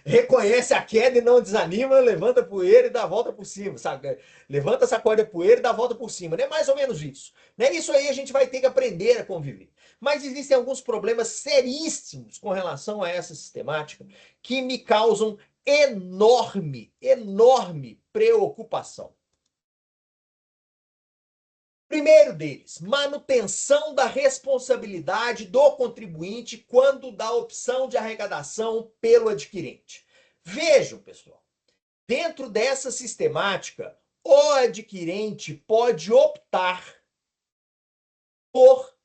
reconhece a queda e não desanima, levanta a poeira e dá a volta por cima, sabe? Levanta, sacode a poeira e dá a volta por cima, né? Mais ou menos isso. Né? Isso aí a gente vai ter que aprender a conviver. Mas existem alguns problemas seríssimos com relação a essa sistemática que me causam enorme preocupação. Primeiro deles, manutenção da responsabilidade do contribuinte quando da opção de arrecadação pelo adquirente. Vejam, pessoal, dentro dessa sistemática, o adquirente pode optar por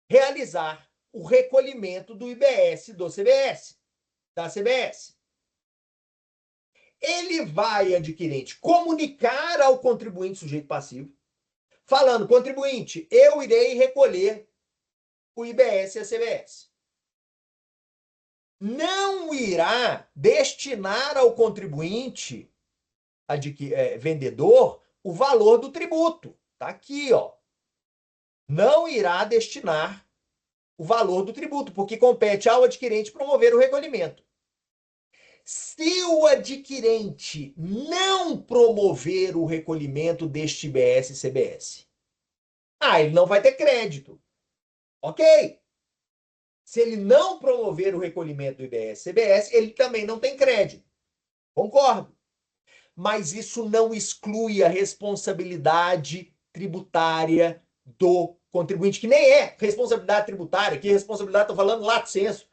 realizar o recolhimento do IBS do CBS, da CBS. Ele vai, adquirente, comunicar ao contribuinte sujeito passivo, falando, contribuinte, eu irei recolher o IBS e a CBS. Não irá destinar ao contribuinte, vendedor, o valor do tributo. Está aqui, ó. Não irá destinar o valor do tributo, porque compete ao adquirente promover o recolhimento. Se o adquirente não promover o recolhimento deste IBS e CBS, ele não vai ter crédito. Ok? Se ele não promover o recolhimento do IBS e CBS, ele também não tem crédito. Concordo. Mas isso não exclui a responsabilidade tributária do contribuinte, que nem é responsabilidade tributária, que responsabilidade, estou falando lato sensu.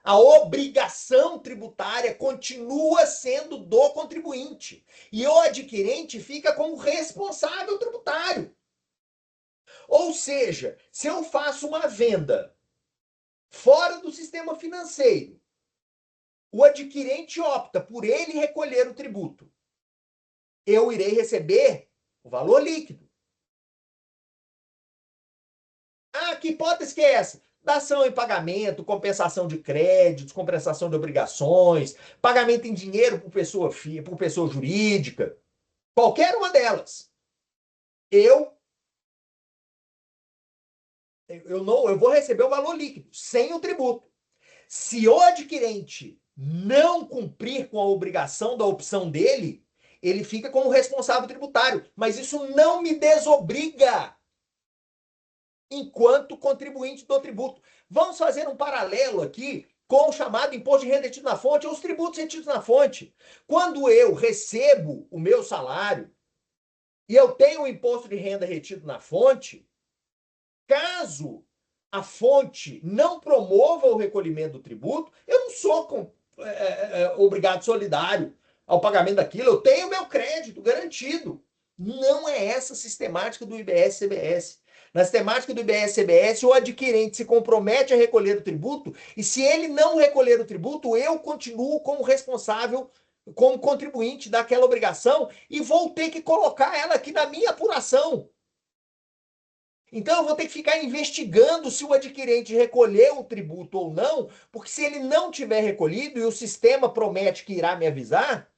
A obrigação tributária continua sendo do contribuinte. E o adquirente fica como responsável tributário. Ou seja, se eu faço uma venda fora do sistema financeiro, o adquirente opta por ele recolher o tributo, eu irei receber o valor líquido. Que hipótese que é essa? Dação em pagamento, compensação de créditos, compensação de obrigações, pagamento em dinheiro por pessoa jurídica, qualquer uma delas. Eu vou receber o valor líquido, sem o tributo. Se o adquirente não cumprir com a obrigação da opção dele, ele fica como responsável tributário. Mas isso não me desobriga enquanto contribuinte do tributo. Vamos fazer um paralelo aqui com o chamado imposto de renda retido na fonte, ou os tributos retidos na fonte. Quando eu recebo o meu salário e eu tenho o imposto de renda retido na fonte, caso a fonte não promova o recolhimento do tributo, eu não sou obrigado solidário ao pagamento daquilo, eu tenho meu crédito garantido. Não é essa a sistemática do IBS-CBS. Na sistemática do IBS-CBS, o adquirente se compromete a recolher o tributo, e se ele não recolher o tributo, eu continuo como responsável, como contribuinte daquela obrigação, e vou ter que colocar ela aqui na minha apuração. Então, eu vou ter que ficar investigando se o adquirente recolheu o tributo ou não, porque se ele não tiver recolhido e o sistema promete que irá me avisar,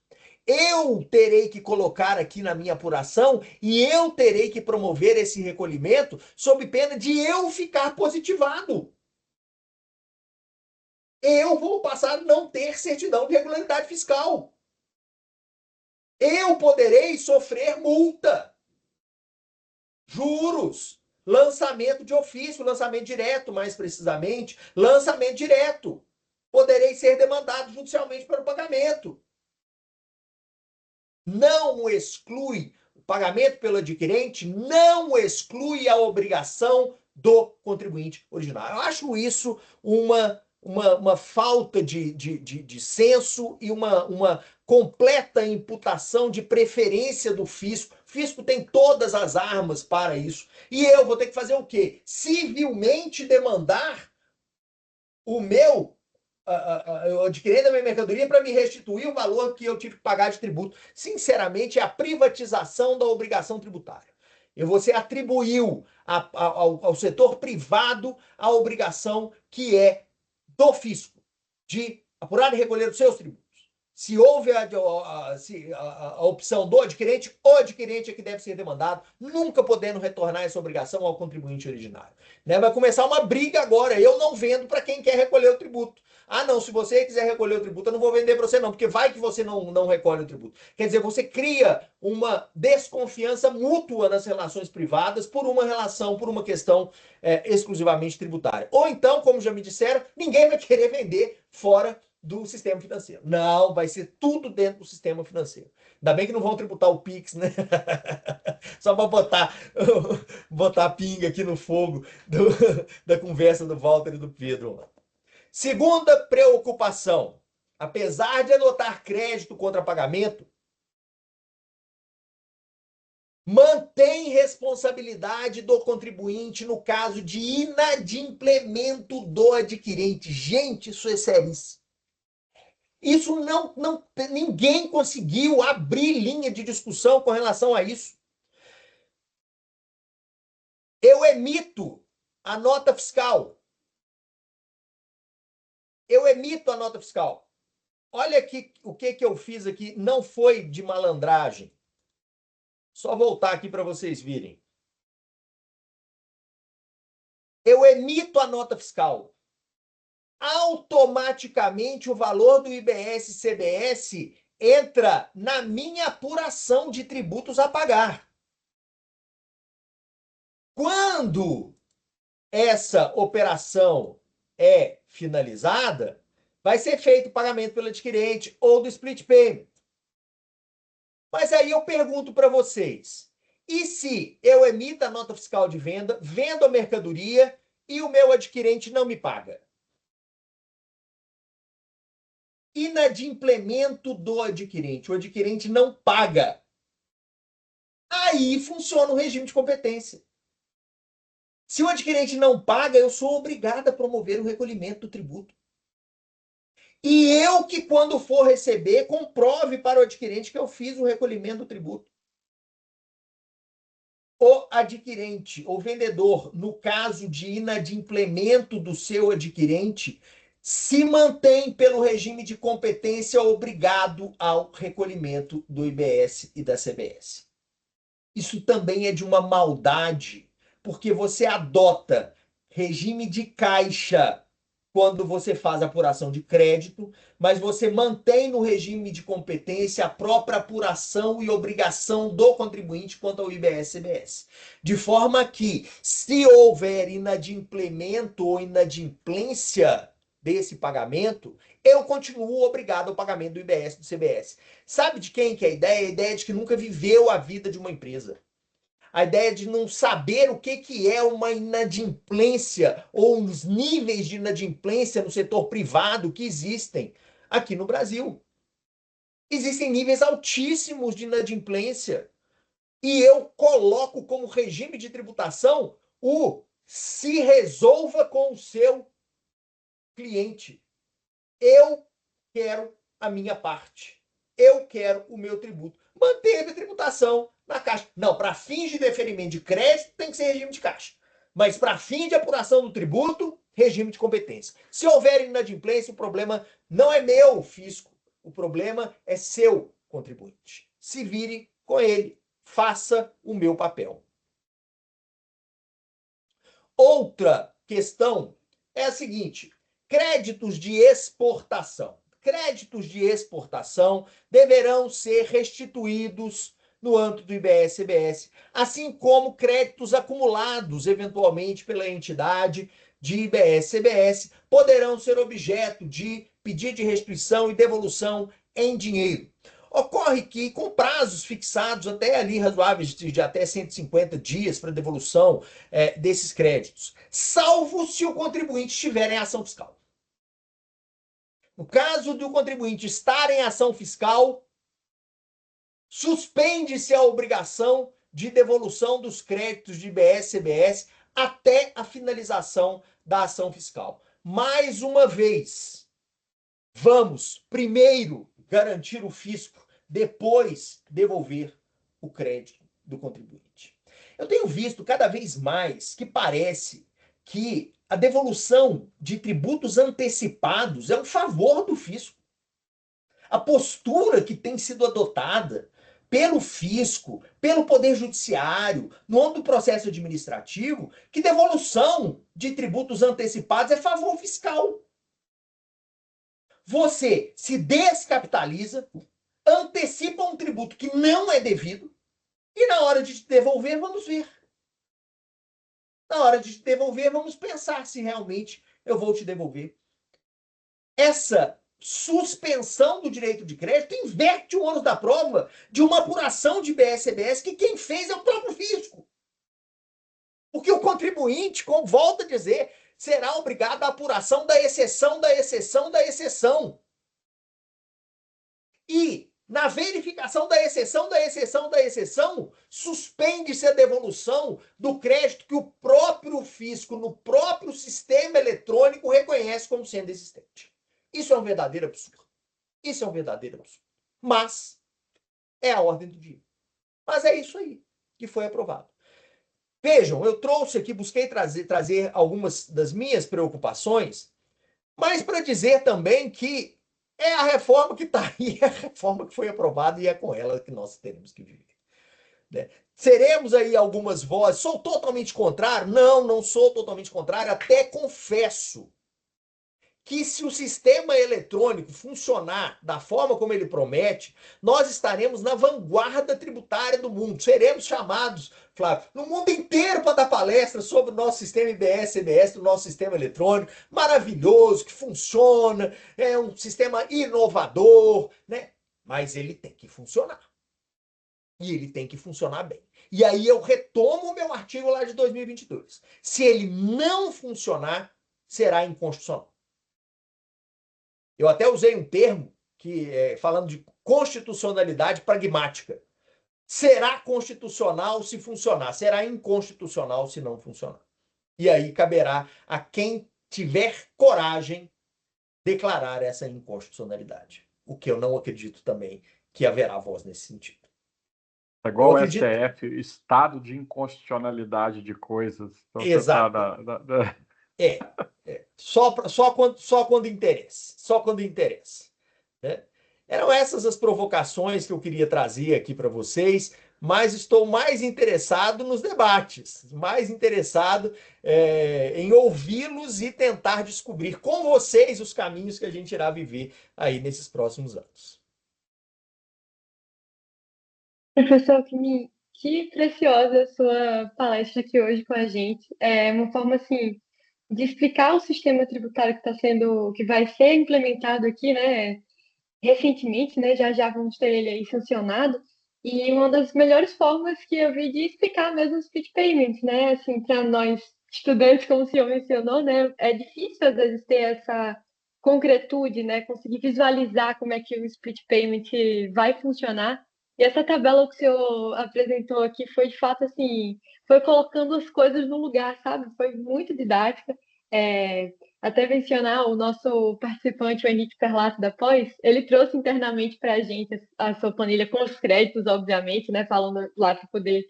eu terei que colocar aqui na minha apuração e eu terei que promover esse recolhimento sob pena de eu ficar positivado. Eu vou passar a não ter certidão de regularidade fiscal. Eu poderei sofrer multa, juros, lançamento de ofício, lançamento direto, mais precisamente, lançamento direto. Poderei ser demandado judicialmente pelo pagamento. Não exclui, o pagamento pelo adquirente não exclui a obrigação do contribuinte original. Eu acho isso uma falta de senso e uma completa imputação de preferência do fisco. O fisco tem todas as armas para isso. E eu vou ter que fazer o quê? Civilmente demandar o meu eu adquirindo a minha mercadoria para me restituir o valor que eu tive que pagar de tributo. Sinceramente, é a privatização da obrigação tributária. Você atribuiu ao setor privado a obrigação que é do fisco de apurar e recolher os seus tributos. Se houve a opção do adquirente, o adquirente é que deve ser demandado, nunca podendo retornar essa obrigação ao contribuinte originário. Né? Vai começar uma briga agora. Eu não vendo para quem quer recolher o tributo. Ah, não, se você quiser recolher o tributo, eu não vou vender para você não, porque vai que você não recolhe o tributo. Quer dizer, você cria uma desconfiança mútua nas relações privadas por uma relação, por uma questão exclusivamente tributária. Ou então, como já me disseram, ninguém vai querer vender fora do sistema financeiro. Não, vai ser tudo dentro do sistema financeiro. Ainda bem que não vão tributar o Pix, né? Só para botar pinga aqui no fogo da conversa do Walter e do Pedro. Segunda preocupação. Apesar de adotar crédito contra pagamento, mantém responsabilidade do contribuinte no caso de inadimplemento do adquirente. Gente, isso é seríssimo. Isso ninguém conseguiu abrir linha de discussão com relação a isso. Eu emito a nota fiscal. Olha aqui o que eu fiz aqui. Não foi de malandragem. Só voltar aqui para vocês virem. Eu emito a nota fiscal. Automaticamente o valor do IBS e CBS entra na minha apuração de tributos a pagar. Quando essa operação é finalizada, vai ser feito o pagamento pelo adquirente ou do split payment. Mas aí eu pergunto para vocês, e se eu emito a nota fiscal de venda, vendo a mercadoria e o meu adquirente não me paga? Inadimplemento do adquirente. O adquirente não paga. Aí funciona o regime de competência. Se o adquirente não paga, eu sou obrigado a promover o recolhimento do tributo. E eu que, quando for receber, comprove para o adquirente que eu fiz o recolhimento do tributo. O adquirente, o vendedor, no caso de inadimplemento do seu adquirente, se mantém pelo regime de competência obrigado ao recolhimento do IBS e da CBS. Isso também é de uma maldade, porque você adota regime de caixa quando você faz apuração de crédito, mas você mantém no regime de competência a própria apuração e obrigação do contribuinte quanto ao IBS e CBS. De forma que, se houver inadimplemento ou inadimplência desse pagamento, eu continuo obrigado ao pagamento do IBS e do CBS. Sabe de quem que é a ideia? A ideia de que nunca viveu a vida de uma empresa. A ideia de não saber o que é uma inadimplência ou os níveis de inadimplência no setor privado que existem aqui no Brasil. Existem níveis altíssimos de inadimplência. E eu coloco como regime de tributação o se resolva com o seu cliente. Eu quero a minha parte. Eu quero o meu tributo. Manteve a tributação na Caixa. Não, para fins de deferimento de crédito tem que ser regime de Caixa. Mas para fim de apuração do tributo, regime de competência. Se houver inadimplência, o problema não é meu, fisco. O problema é seu, contribuinte. Se vire com ele. Faça o meu papel. Outra questão é a seguinte: créditos de exportação. Créditos de exportação deverão ser restituídos no âmbito do IBS e CBS, assim como créditos acumulados, eventualmente, pela entidade de IBS e CBS, poderão ser objeto de pedido de restituição e devolução em dinheiro. Ocorre que, com prazos fixados até ali razoáveis, de até 150 dias para devolução desses créditos, salvo se o contribuinte estiver em ação fiscal. No caso do contribuinte estar em ação fiscal, suspende-se a obrigação de devolução dos créditos de IBS e CBS até a finalização da ação fiscal. Mais uma vez, vamos primeiro garantir o fisco, depois devolver o crédito do contribuinte. Eu tenho visto cada vez mais que parece que a devolução de tributos antecipados é um favor do fisco. A postura que tem sido adotada pelo fisco, pelo Poder Judiciário, no âmbito do processo administrativo, que devolução de tributos antecipados é favor fiscal. Você se descapitaliza, antecipa um tributo que não é devido, e na hora de te devolver, vamos ver. Na hora de te devolver, vamos pensar se realmente eu vou te devolver. Essa suspensão do direito de crédito inverte o ônus da prova de uma apuração de IBS-CBS que quem fez é o próprio fisco. Porque o contribuinte, como volta a dizer, será obrigado à apuração da exceção, da exceção, da exceção. E, na verificação da exceção, da exceção, da exceção, suspende-se a devolução do crédito que o próprio fisco, no próprio sistema eletrônico, reconhece como sendo existente. Isso é um verdadeiro absurdo. Isso é um verdadeiro absurdo. Mas é a ordem do dia. Mas é isso aí que foi aprovado. Vejam, eu trouxe aqui, busquei trazer algumas das minhas preocupações, mas para dizer também que é a reforma que está aí, é a reforma que foi aprovada e é com ela que nós teremos que viver. Né? Seremos aí algumas vozes. Sou totalmente contrário? Não, não sou totalmente contrário. Até confesso que se o sistema eletrônico funcionar da forma como ele promete, nós estaremos na vanguarda tributária do mundo. Seremos chamados, Flávio, no mundo inteiro para dar palestras sobre o nosso sistema IBS-CBS, o nosso sistema eletrônico, maravilhoso, que funciona, é um sistema inovador, né? Mas ele tem que funcionar. E ele tem que funcionar bem. E aí eu retomo o meu artigo lá de 2022. Se ele não funcionar, será inconstitucional. Eu até usei um termo falando de constitucionalidade pragmática. Será constitucional se funcionar, será inconstitucional se não funcionar. E aí caberá a quem tiver coragem declarar essa inconstitucionalididade. O que eu não acredito também que haverá voz nesse sentido. É igual o STF, estado de inconstitucionalidade de coisas. Então, exato. Só quando interessa. Só quando interessa. Né? Eram essas as provocações que eu queria trazer aqui para vocês, mas estou mais interessado nos debates, mais interessado em ouvi-los e tentar descobrir com vocês os caminhos que a gente irá viver aí nesses próximos anos. Professor, que preciosa a sua palestra aqui hoje com a gente. É uma forma, assim, de explicar o sistema tributário que vai ser implementado aqui, né, recentemente, né, já vamos ter ele aí sancionado, e uma das melhores formas que eu vi de explicar mesmo os split payments, né, assim, para nós estudantes, como o senhor mencionou, né, é difícil às vezes ter essa concretude, né, conseguir visualizar como é que o split payment vai funcionar. E essa tabela que o senhor apresentou aqui foi, de fato, assim, foi colocando as coisas no lugar, sabe? Foi muito didática. Até mencionar o nosso participante, o Henrique Perlato da Pós, ele trouxe internamente para a gente a sua planilha com os créditos, obviamente, né? Falando lá para poder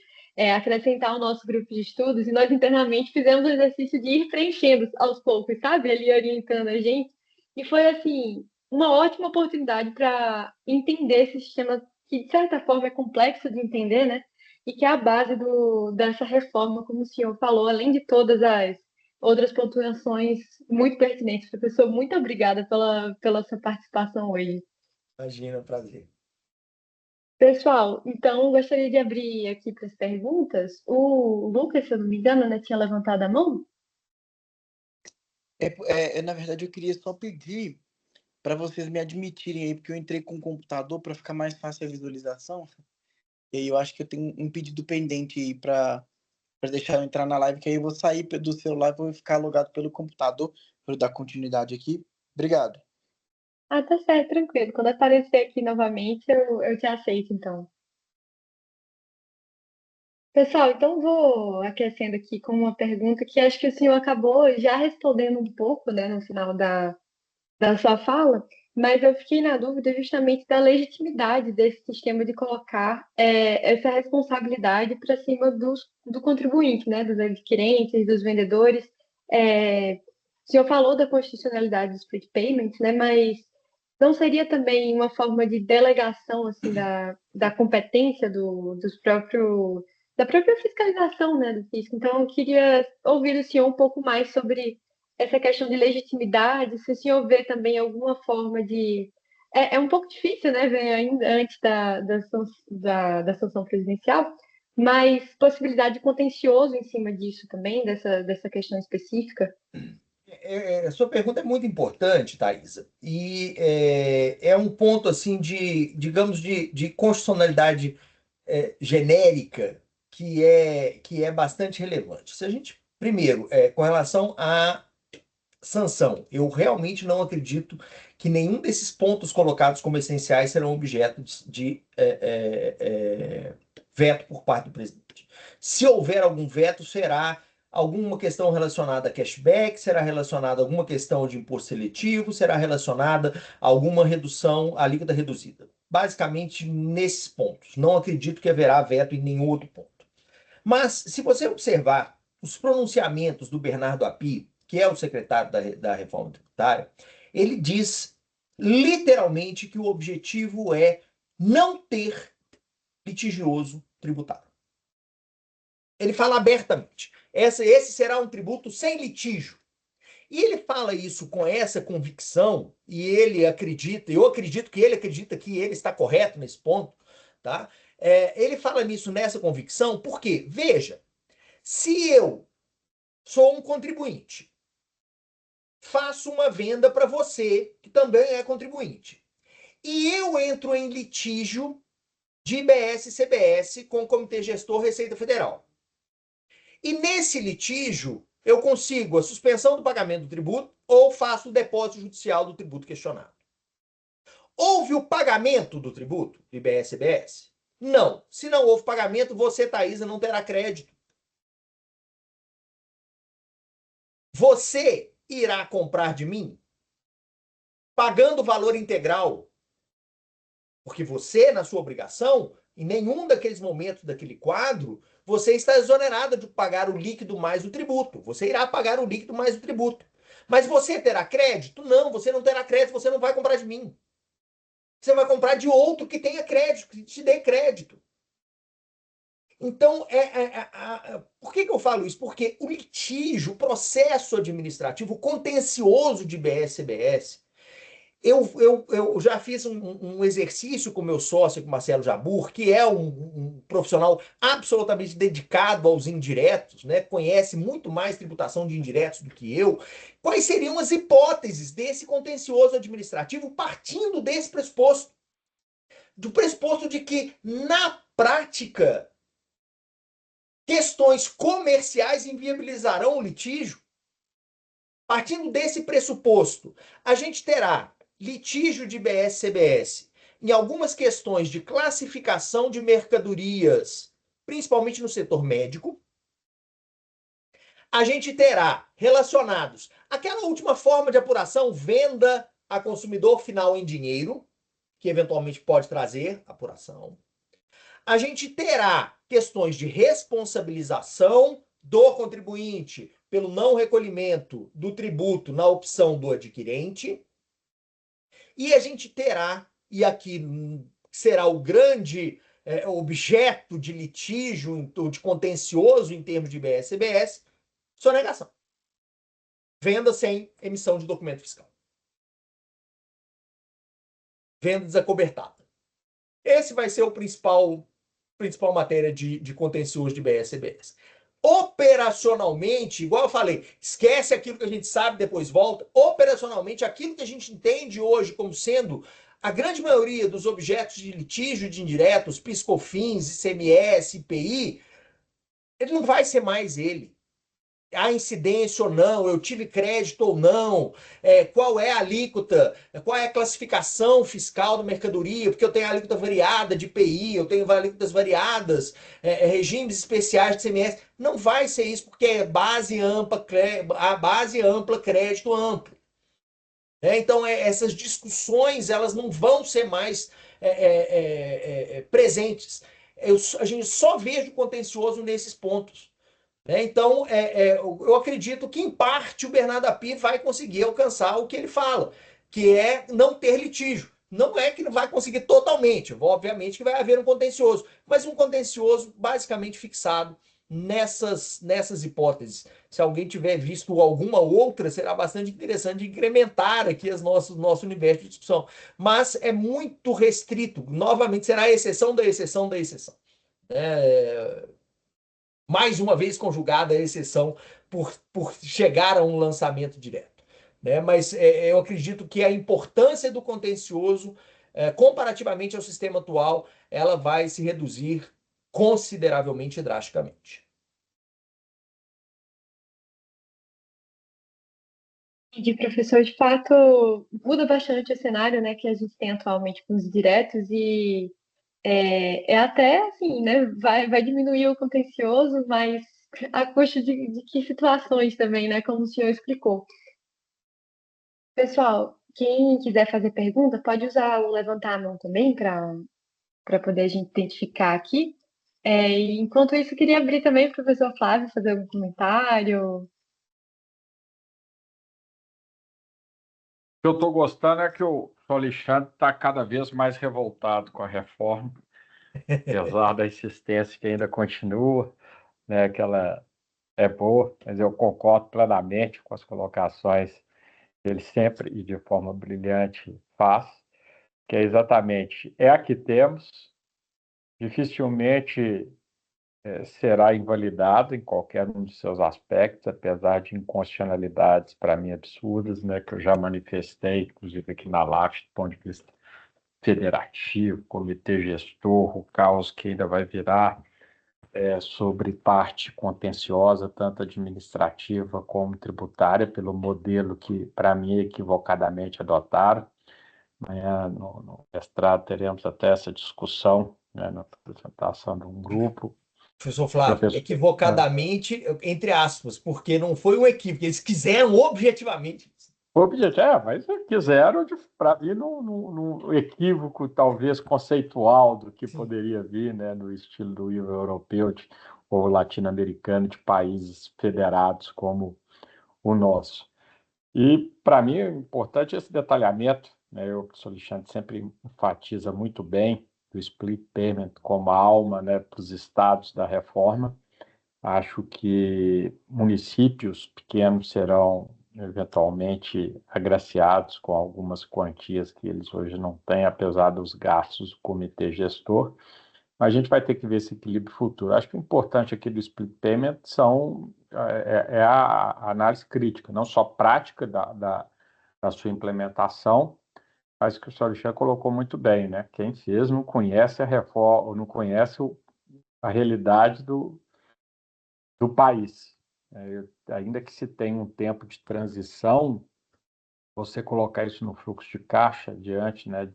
acrescentar o nosso grupo de estudos, e nós internamente fizemos o exercício de ir preenchendo aos poucos, sabe? Ele orientando a gente. E foi, assim, uma ótima oportunidade para entender esse sistema que, de certa forma, é complexo de entender, né? E que é a base dessa reforma, como o senhor falou, além de todas as outras pontuações muito pertinentes. Professor, muito obrigada pela sua participação hoje. Imagina, prazer. Pessoal, então gostaria de abrir aqui para as perguntas. O Lucas, se eu não me engano, né, tinha levantado a mão? Na verdade, eu queria só pedir para vocês me admitirem aí, porque eu entrei com o computador para ficar mais fácil a visualização. E aí eu acho que eu tenho um pedido pendente aí para deixar eu entrar na live, que aí eu vou sair do celular e vou ficar logado pelo computador para dar continuidade aqui. Obrigado. Ah, tá certo, tranquilo. Quando aparecer aqui novamente, eu te aceito, então. Pessoal, então vou aquecendo aqui com uma pergunta que acho que o senhor acabou já respondendo um pouco, né, no final da sua fala, mas eu fiquei na dúvida justamente da legitimidade desse sistema de colocar essa responsabilidade para cima do contribuinte, né, dos adquirentes, dos vendedores. O senhor falou da constitucionalidade do split payment, né, mas não seria também uma forma de delegação assim da competência dos próprios da própria fiscalização, né, do fisco? Então, eu queria ouvir do senhor um pouco mais sobre essa questão de legitimidade, se o senhor vê também alguma forma de. É um pouco difícil, né, ver ainda antes da sanção presidencial, mas possibilidade de contencioso em cima disso também, dessa questão específica. A sua pergunta é muito importante, Thaisa, e é um ponto assim de, digamos, de constitucionalidade genérica que é bastante relevante. Se a gente, primeiro, com relação à sanção, eu realmente não acredito que nenhum desses pontos colocados como essenciais serão objeto de veto por parte do presidente. Se houver algum veto, será alguma questão relacionada a cashback, será relacionada a alguma questão de imposto seletivo, será relacionada a alguma redução, alíquota reduzida. Basicamente, nesses pontos. Não acredito que haverá veto em nenhum outro ponto. Mas, se você observar os pronunciamentos do Bernardo Api, que é o secretário da Reforma Tributária, ele diz literalmente que o objetivo é não ter litigioso tributário. Ele fala abertamente. Esse será um tributo sem litígio. E ele fala isso com essa convicção, e ele acredita, eu acredito que ele está correto nesse ponto, tá? Ele fala nisso nessa convicção, porque, veja, se eu sou um contribuinte, faço uma venda para você, que também é contribuinte, e eu entro em litígio de IBS e CBS com o Comitê Gestor Receita Federal. E nesse litígio, eu consigo a suspensão do pagamento do tributo ou faço o depósito judicial do tributo questionado. Houve o pagamento do tributo, IBS e CBS? Não. Se não houve pagamento, você, Thaisa, não terá crédito. Você irá comprar de mim pagando o valor integral, porque você, na sua obrigação, em nenhum daqueles momentos daquele quadro, você está exonerada de pagar o líquido mais o tributo. Você irá pagar o líquido mais o tributo. Mas você terá crédito? Não, você não terá crédito, você não vai comprar de mim. Você vai comprar de outro que tenha crédito, que te dê crédito. Então, por que eu falo isso? Porque o litígio, o processo administrativo, o contencioso de BS-CBS, eu já fiz um exercício com meu sócio, com o Marcelo Jabur, que é um profissional absolutamente dedicado aos indiretos, né? Conhece muito mais tributação de indiretos do que eu. Quais seriam as hipóteses desse contencioso administrativo partindo desse pressuposto? Do pressuposto de que, na prática, questões comerciais inviabilizarão o litígio. Partindo desse pressuposto, a gente terá litígio de BS-CBS em algumas questões de classificação de mercadorias, principalmente no setor médico. A gente terá relacionados àquela última forma de apuração, venda a consumidor final em dinheiro, que eventualmente pode trazer apuração. A gente terá questões de responsabilização do contribuinte pelo não recolhimento do tributo na opção do adquirente. E a gente terá, e aqui será o grande objeto de litígio, de contencioso em termos de IBS-CBS, sonegação. Venda sem emissão de documento fiscal. Venda desacobertada. Esse vai ser o principal matéria de contencioso de BS-CBS. Operacionalmente, igual eu falei, esquece aquilo que a gente sabe, depois volta. Operacionalmente, aquilo que a gente entende hoje como sendo a grande maioria dos objetos de litígio de indiretos, PIS/COFINS, ICMS, IPI, ele não vai ser mais ele. há incidência ou não, eu tive crédito ou não, qual é a alíquota, qual é a classificação fiscal da mercadoria, porque eu tenho alíquota variada de IPI, eu tenho alíquotas variadas, regimes especiais de ICMS. Não vai ser isso, porque é base ampla, a base ampla, crédito amplo. Então, essas discussões elas não vão ser mais presentes. A gente só vejo contencioso nesses pontos. Então, eu acredito que, em parte, o Bernardo Api vai conseguir alcançar o que ele fala, que é não ter litígio. Não é que não vai conseguir totalmente, obviamente que vai haver um contencioso, mas um contencioso basicamente fixado nessas hipóteses. Se alguém tiver visto alguma outra, será bastante interessante incrementar aqui nosso universo de discussão. Mas é muito restrito, novamente, será a exceção da exceção da exceção. Mais uma vez conjugada a exceção por chegar a um lançamento direto. Mas eu acredito que a importância do contencioso, comparativamente ao sistema atual, ela vai se reduzir consideravelmente e drasticamente. De professor, de fato, muda bastante o cenário, né, que a gente tem atualmente com os diretos e até assim, né, vai diminuir o contencioso, mas a custo de que situações também, né, como o senhor explicou. Pessoal, quem quiser fazer pergunta, pode usar o levantar a mão também para poder a gente identificar aqui. E enquanto isso, eu queria abrir também para o professor Flávio fazer algum comentário. O que eu estou gostando é que o Alexandre está cada vez mais revoltado com a reforma, apesar da insistência que ainda continua, né, que ela é boa, mas eu concordo plenamente com as colocações que ele sempre e de forma brilhante faz, que é exatamente, a que temos, dificilmente será invalidado em qualquer um de seus aspectos, apesar de inconstitucionalidades, para mim, absurdas, né, que eu já manifestei, inclusive aqui na LAFT, do ponto de vista federativo, comitê gestor, o caos que ainda vai virar sobre parte contenciosa, tanto administrativa como tributária, pelo modelo que, para mim, equivocadamente adotaram. Amanhã, no mestrado, teremos até essa discussão, né, na apresentação de um grupo. Professor Flávio, equivocadamente, entre aspas, porque não foi um equívoco, eles quiseram objetivamente. O objetivo mas quiseram, para mim, num equívoco talvez conceitual do que poderia vir, né, no estilo do europeu ou latino-americano, de países federados como o nosso. E, para mim, é importante esse detalhamento, né, o professor Alexandre sempre enfatiza muito bem o split payment como alma, né, para os estados da reforma. Acho que municípios pequenos serão eventualmente agraciados com algumas quantias que eles hoje não têm, apesar dos gastos do comitê gestor. Mas a gente vai ter que ver esse equilíbrio futuro. Acho que o importante aqui do split payment é a análise crítica, não só prática da sua implementação, mas que o senhor Alexandre colocou muito bem, né? Quem fez não conhece a reforma, não conhece a realidade do país. Ainda que se tenha um tempo de transição, você colocar isso no fluxo de caixa diante, né?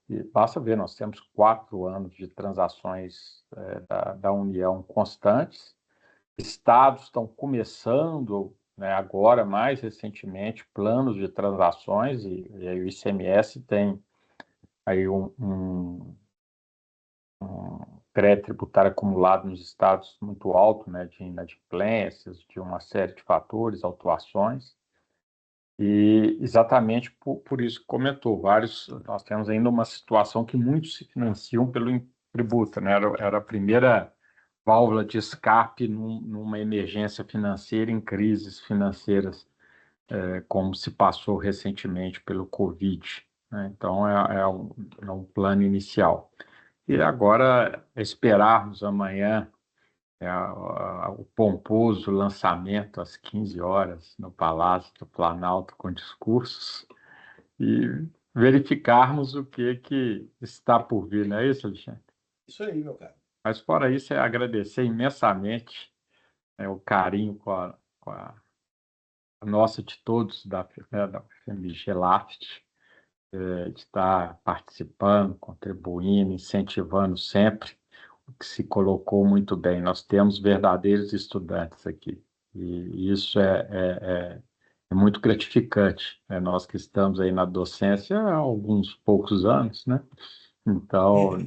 E basta ver, nós temos 4 anos de transações da União constantes, estados estão começando, né, agora, mais recentemente, planos de transações, e aí o ICMS tem aí um crédito tributário acumulado nos estados muito alto, né, de inadimplências, de uma série de fatores, autuações, e exatamente por isso que comentou, nós temos ainda uma situação que muitos se financiam pelo tributo, né, era a primeira válvula de escape numa emergência financeira, em crises financeiras, como se passou recentemente pelo Covid, né? Então, é um plano inicial. E agora, esperarmos amanhã o pomposo lançamento às 15 horas no Palácio do Planalto com discursos e verificarmos o que está por vir, não é isso, Alexandre? Isso aí, meu cara. Mas, fora isso, é agradecer imensamente o carinho com a nossa de todos da FMG Laft, de estar participando, contribuindo, incentivando sempre, o que se colocou muito bem. Nós temos verdadeiros estudantes aqui, e isso é muito gratificante, né? Nós que estamos aí na docência há alguns poucos anos, né? Então,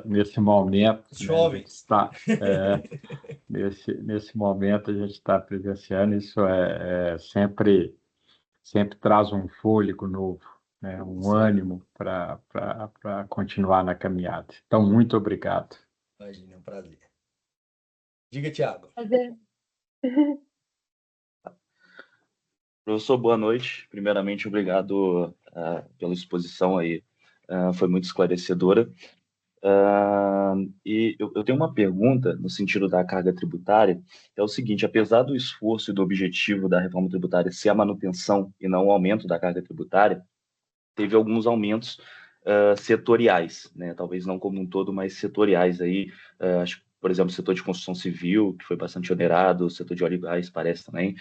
nesse momento, Os né, a gente jovens. está, nesse momento a gente está presenciando, isso sempre traz um fôlego novo, né, um ânimo para continuar na caminhada. Então, muito obrigado. Imagina, é um prazer. Diga, Tiago. Prazer. Professor, boa noite. Primeiramente, obrigado pela exposição aí. Foi muito esclarecedora. E eu tenho uma pergunta no sentido da carga tributária, que é o seguinte: apesar do esforço e do objetivo da reforma tributária ser a manutenção e não o aumento da carga tributária, teve alguns aumentos setoriais, né? Talvez não como um todo, mas setoriais aí. Acho, por exemplo, o setor de construção civil, que foi bastante onerado, o setor de óleo e gás parece também.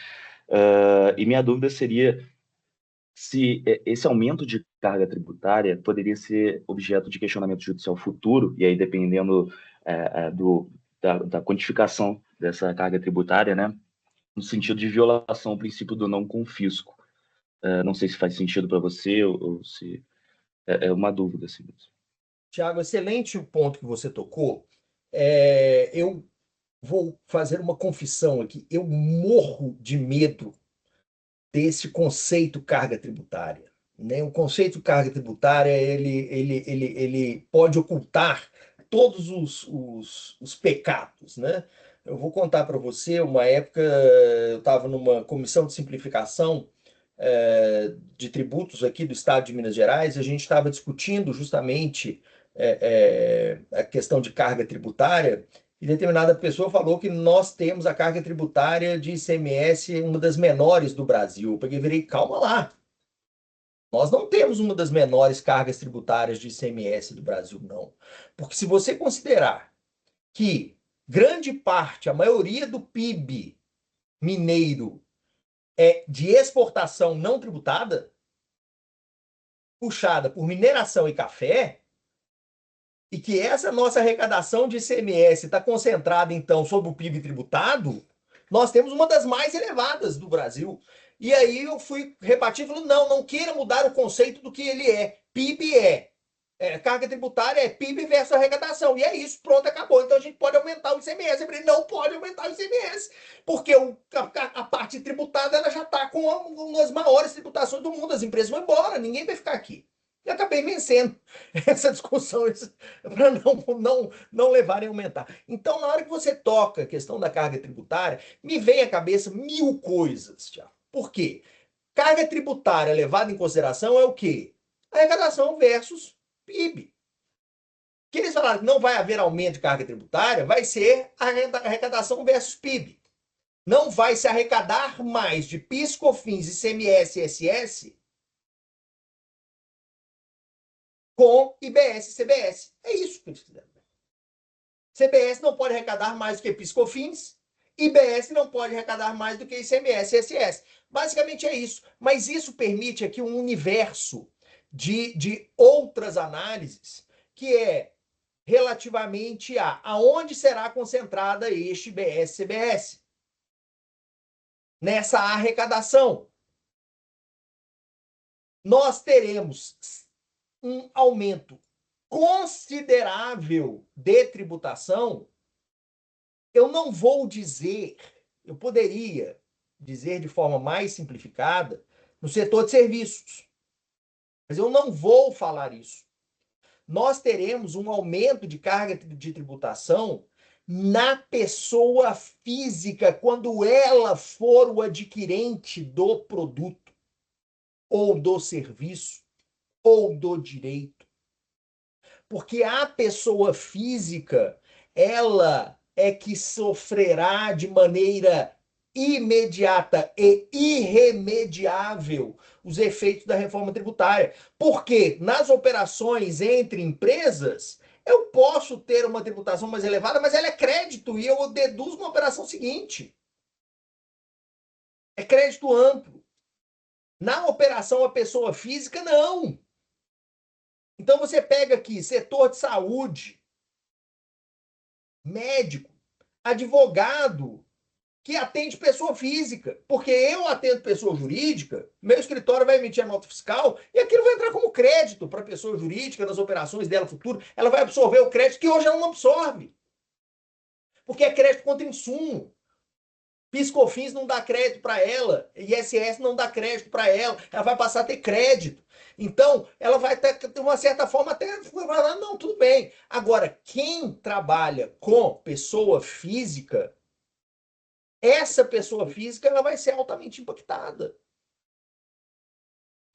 E minha dúvida seria se esse aumento de carga tributária poderia ser objeto de questionamento judicial futuro, e aí dependendo da quantificação dessa carga tributária, né, no sentido de violação ao princípio do não confisco. Não sei se faz sentido para você ou se é uma dúvida. Assim. Tiago, excelente o ponto que você tocou. Eu vou fazer uma confissão aqui. Eu morro de medo desse conceito carga tributária, né? O conceito carga tributária ele pode ocultar todos os pecados, né? Eu vou contar para você uma época, eu estava numa comissão de simplificação de tributos aqui do estado de Minas Gerais, a gente estava discutindo justamente a questão de carga tributária, e determinada pessoa falou que nós temos a carga tributária de ICMS uma das menores do Brasil. Eu peguei e virei, calma lá. Nós não temos uma das menores cargas tributárias de ICMS do Brasil, não. Porque se você considerar que grande parte, a maioria do PIB mineiro é de exportação não tributada, puxada por mineração e café, e que essa nossa arrecadação de ICMS está concentrada, então, sobre o PIB tributado, nós temos uma das mais elevadas do Brasil. E aí eu fui repartir falando, não queira mudar o conceito do que ele é. PIB carga tributária é PIB versus arrecadação. E é isso, pronto, acabou. Então a gente pode aumentar o ICMS. Eu falei, não pode aumentar o ICMS, porque a parte tributada ela já está com uma das maiores tributações do mundo. As empresas vão embora, ninguém vai ficar aqui. E acabei vencendo essa discussão para não levarem a aumentar. Então, na hora que você toca a questão da carga tributária, me vem à cabeça mil coisas, Thiago. Por quê? Carga tributária levada em consideração é o quê? Arrecadação versus PIB. Que eles falaram que não vai haver aumento de carga tributária, vai ser arrecadação versus PIB. Não vai se arrecadar mais de PIS, COFINS, ICMS e ISS com IBS e CBS. É isso que eles fizeram. CBS não pode arrecadar mais do que PIS, COFINS, IBS não pode arrecadar mais do que ICMS e ISS. Basicamente é isso. Mas isso permite aqui um universo de outras análises, que é relativamente a aonde será concentrada este IBS-CBS. Nessa arrecadação. Nós teremos um aumento considerável de tributação. Eu não vou dizer, eu poderia dizer de forma mais simplificada, no setor de serviços. Mas eu não vou falar isso. Nós teremos um aumento de carga de tributação na pessoa física, quando ela for o adquirente do produto, ou do serviço, ou do direito. Porque a pessoa física, ela é que sofrerá de maneira imediata e irremediável os efeitos da reforma tributária. Porque nas operações entre empresas, eu posso ter uma tributação mais elevada, mas ela é crédito e eu deduzo na operação seguinte. É crédito amplo. Na operação a pessoa física, não. Então você pega aqui setor de saúde, médico, advogado, que atende pessoa física. Porque eu atendo pessoa jurídica, meu escritório vai emitir a nota fiscal e aquilo vai entrar como crédito para a pessoa jurídica nas operações dela futuro. Ela vai absorver o crédito que hoje ela não absorve. Porque é crédito contra insumo. PIS/COFINS não dá crédito para ela, ISS não dá crédito para ela vai passar a ter crédito. Então, ela vai ter, de uma certa forma, até falar, não, tudo bem. Agora, quem trabalha com pessoa física, essa pessoa física ela vai ser altamente impactada.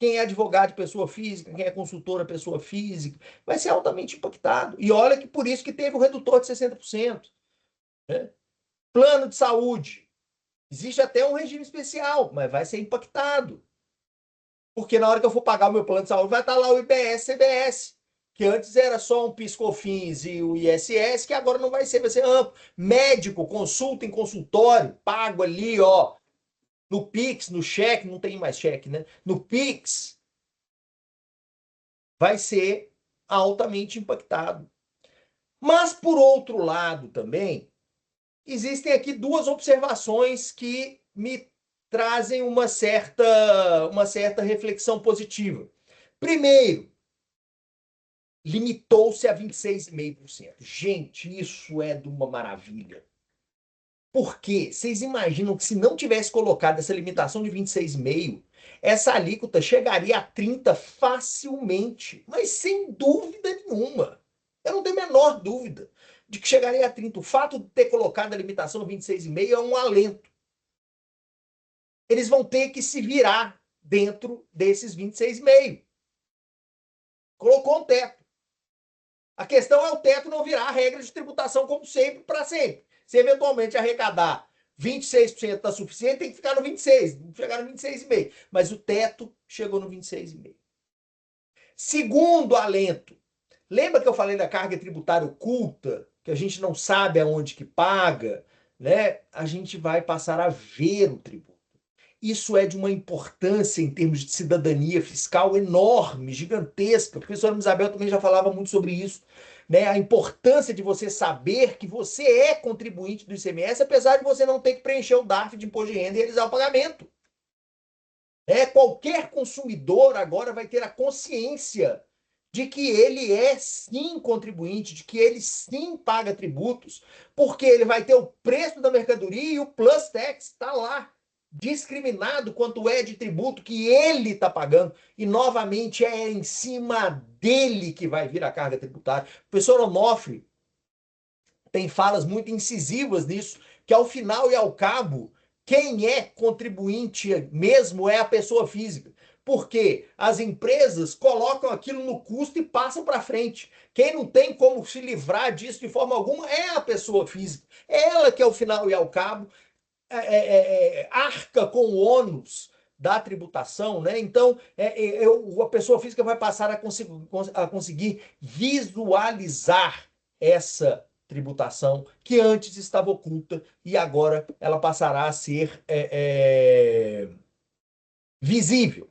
Quem é advogado de pessoa física, quem é consultora pessoa física, vai ser altamente impactado. E olha que por isso que teve o redutor de 60%. Né? Plano de saúde. Existe até um regime especial, mas vai ser impactado. Porque na hora que eu for pagar o meu plano de saúde, vai estar lá o IBS, CBS, que antes era só um PIS/COFINS e o ISS, que agora não vai ser amplo. Médico, consulta em consultório, pago ali, ó, no Pix, no cheque, não tem mais cheque, né? No Pix, vai ser altamente impactado. Mas, por outro lado também, existem aqui duas observações que me trazem uma certa reflexão positiva. Primeiro, limitou-se a 26,5%. Gente, isso é de uma maravilha. Por quê? Vocês imaginam que se não tivesse colocado essa limitação de 26,5%, essa alíquota chegaria a 30% facilmente, mas sem dúvida nenhuma. Eu não tenho a menor dúvida de que chegaria a 30%. O fato de ter colocado a limitação 26,5% é um alento. Eles vão ter que se virar dentro desses 26,5%. Colocou um teto. A questão é o teto não virar a regra de tributação como sempre, para sempre. Se eventualmente arrecadar 26% está suficiente, tem que ficar no 26%, não chegar no 26,5%. Mas o teto chegou no 26,5%. Segundo alento, lembra que eu falei da carga tributária oculta, que a gente não sabe aonde que paga, né? A gente vai passar a ver o tributo. Isso é de uma importância em termos de cidadania fiscal enorme, gigantesca. A professora Isabel também já falava muito sobre isso, né? A importância de você saber que você é contribuinte do ICMS, apesar de você não ter que preencher o DARF de imposto de renda e realizar o pagamento. Qualquer consumidor agora vai ter a consciência de que ele é sim contribuinte, de que ele sim paga tributos, porque ele vai ter o preço da mercadoria e o plus tax está lá, discriminado quanto é de tributo que ele está pagando. E, novamente, é em cima dele que vai vir a carga tributária. O professor Onofre tem falas muito incisivas nisso, que ao final e ao cabo, quem é contribuinte mesmo é a pessoa física. Porque as empresas colocam aquilo no custo e passam para frente. Quem não tem como se livrar disso de forma alguma é a pessoa física. É ela que, ao final e ao cabo, arca com o ônus da tributação, né? Então, a pessoa física vai passar a conseguir visualizar essa tributação que antes estava oculta e agora ela passará a ser visível.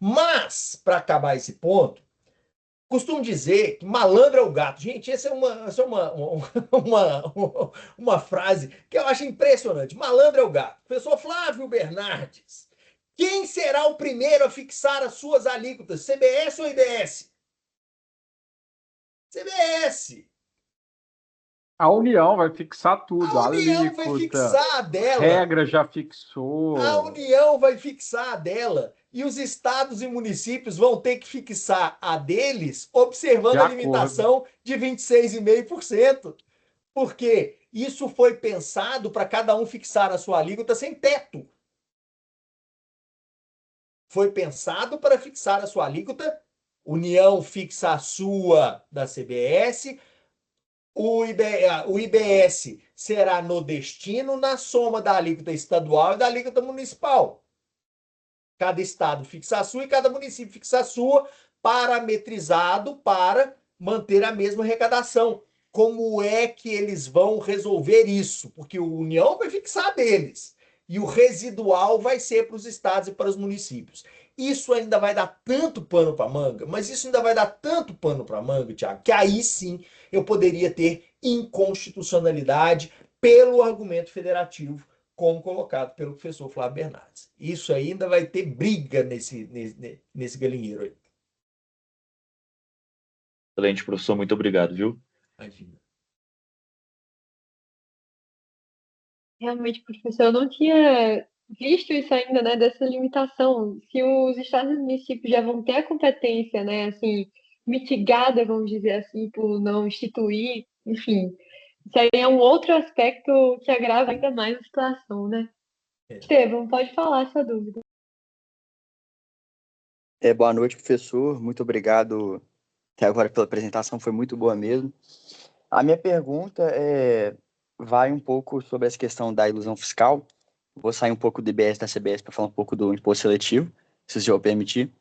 Mas, para acabar esse ponto, costumo dizer que malandro é o gato. Gente, essa é uma frase que eu acho impressionante. Malandro é o gato. Professor Flávio Bernardes, quem será o primeiro a fixar as suas alíquotas? CBS ou IBS? CBS. A União vai fixar tudo. A União vai fixar a dela. A regra já fixou. A União vai fixar a dela. E os estados e municípios vão ter que fixar a deles, observando a limitação de 26,5%. Porque isso foi pensado para cada um fixar a sua alíquota sem teto. Foi pensado para fixar a sua alíquota. União fixa a sua da CBS. O IBS será no destino na soma da alíquota estadual e da alíquota municipal. Cada estado fixa a sua e cada município fixa a sua, parametrizado para manter a mesma arrecadação. Como é que eles vão resolver isso? Porque a União vai fixar deles. e o residual vai ser para os estados e para os municípios. Isso ainda vai dar tanto pano para manga, mas isso ainda vai dar tanto pano para manga, Tiago, que aí sim eu poderia ter inconstitucionalidade pelo argumento federativo, como colocado pelo professor Flávio Bernardes. Isso ainda vai ter briga nesse galinheiro aí. Excelente, professor, muito obrigado, viu? Imagina. Realmente, professor, eu não tinha visto isso ainda, né, dessa limitação. Se os estados e municípios já vão ter a competência, né, assim, mitigada, vamos dizer assim, por não instituir, enfim, isso aí é um outro aspecto que agrava ainda mais a situação, né? Estevão, pode falar essa dúvida. Boa noite, professor. Muito obrigado até agora pela apresentação, foi muito boa mesmo. A minha pergunta vai um pouco sobre essa questão da ilusão fiscal. Vou sair um pouco do IBS da CBS para falar um pouco do imposto seletivo, se o senhor permitir.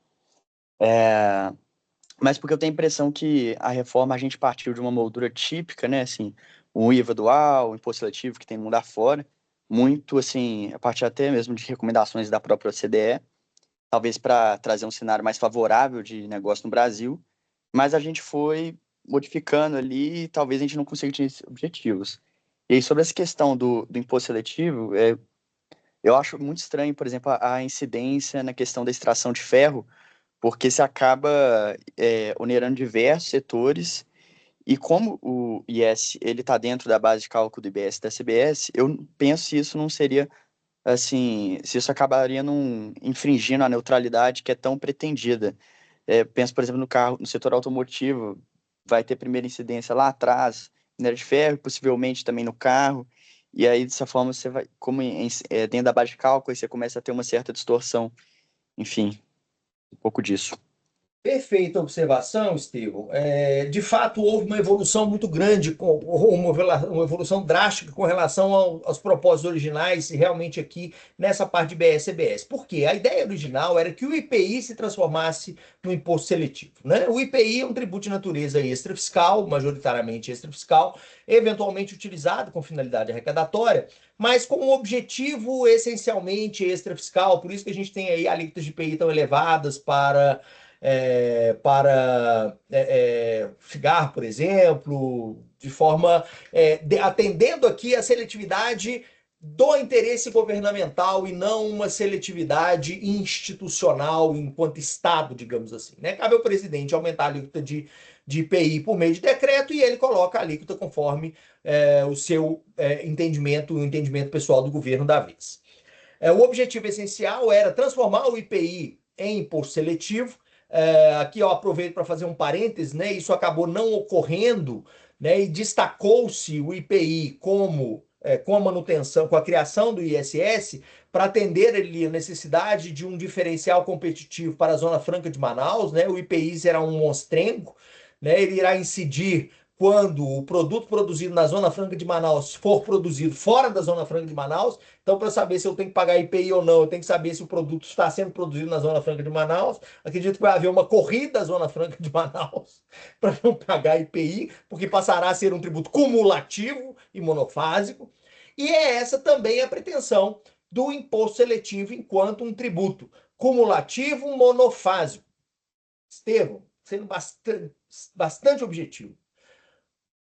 Mas porque eu tenho a impressão que a reforma a gente partiu de uma moldura típica, né? Assim, o IVA dual, o imposto seletivo que tem no mundo afora, muito assim, a partir até mesmo de recomendações da própria OCDE, talvez para trazer um cenário mais favorável de negócio no Brasil, mas a gente foi modificando ali e talvez a gente não consiga atingir esses objetivos. E aí, sobre essa questão do imposto seletivo, eu acho muito estranho, por exemplo, a incidência na questão da extração de ferro, porque se acaba onerando diversos setores, e como o IS ele está dentro da base de cálculo do IBS e da CBS, eu penso se isso não seria assim, se isso acabaria não infringindo a neutralidade que é tão pretendida. Penso, por exemplo, no setor automotivo, vai ter primeira incidência lá atrás, minério de ferro, possivelmente também no carro, e aí, dessa forma, você vai, como dentro da base de cálculo, aí você começa a ter uma certa distorção. Enfim, um pouco disso. Perfeita observação, Estevão. De fato, houve uma evolução muito grande, uma evolução drástica com relação aos propósitos originais, e realmente aqui nessa parte de BS-CBS. Por quê? A ideia original era que o IPI se transformasse no imposto seletivo, né? O IPI é um tributo de natureza extrafiscal, majoritariamente extrafiscal, eventualmente utilizado com finalidade arrecadatória, mas com um objetivo essencialmente extrafiscal. Por isso que a gente tem aí alíquotas de IPI tão elevadas para cigarro, por exemplo, de forma atendendo aqui a seletividade do interesse governamental e não uma seletividade institucional enquanto Estado, digamos assim, né? Cabe ao presidente aumentar a alíquota de IPI por meio de decreto e ele coloca a alíquota conforme o seu entendimento, o entendimento pessoal do governo da vez. O objetivo essencial era transformar o IPI em imposto seletivo. Aqui eu aproveito para fazer um parêntese, né? Isso acabou não ocorrendo, né? E destacou-se o IPI como com a manutenção, com a criação do ISS, para atender ali a necessidade de um diferencial competitivo para a Zona Franca de Manaus, né? O IPI será um monstrengo, né? Ele irá incidir quando o produto produzido na Zona Franca de Manaus for produzido fora da Zona Franca de Manaus. Então, para saber se eu tenho que pagar IPI ou não, eu tenho que saber se o produto está sendo produzido na Zona Franca de Manaus. Acredito que vai haver uma corrida à Zona Franca de Manaus para não pagar IPI, porque passará a ser um tributo cumulativo e monofásico. E é essa também a pretensão do imposto seletivo enquanto um tributo cumulativo monofásico. Estevão, sendo bastante objetivo.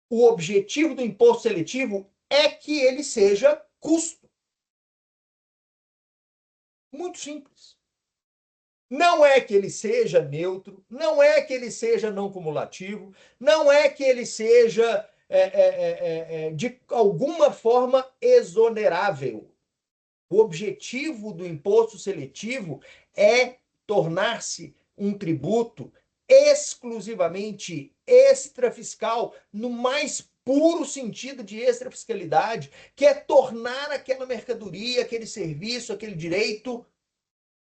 O objetivo do imposto seletivo é que ele seja custo. Muito simples. Não é que ele seja neutro, não é que ele seja não cumulativo, não é que ele seja de alguma forma exonerável. O objetivo do imposto seletivo é tornar-se um tributo exclusivamente extrafiscal, no mais puro sentido de extrafiscalidade, que é tornar aquela mercadoria, aquele serviço, aquele direito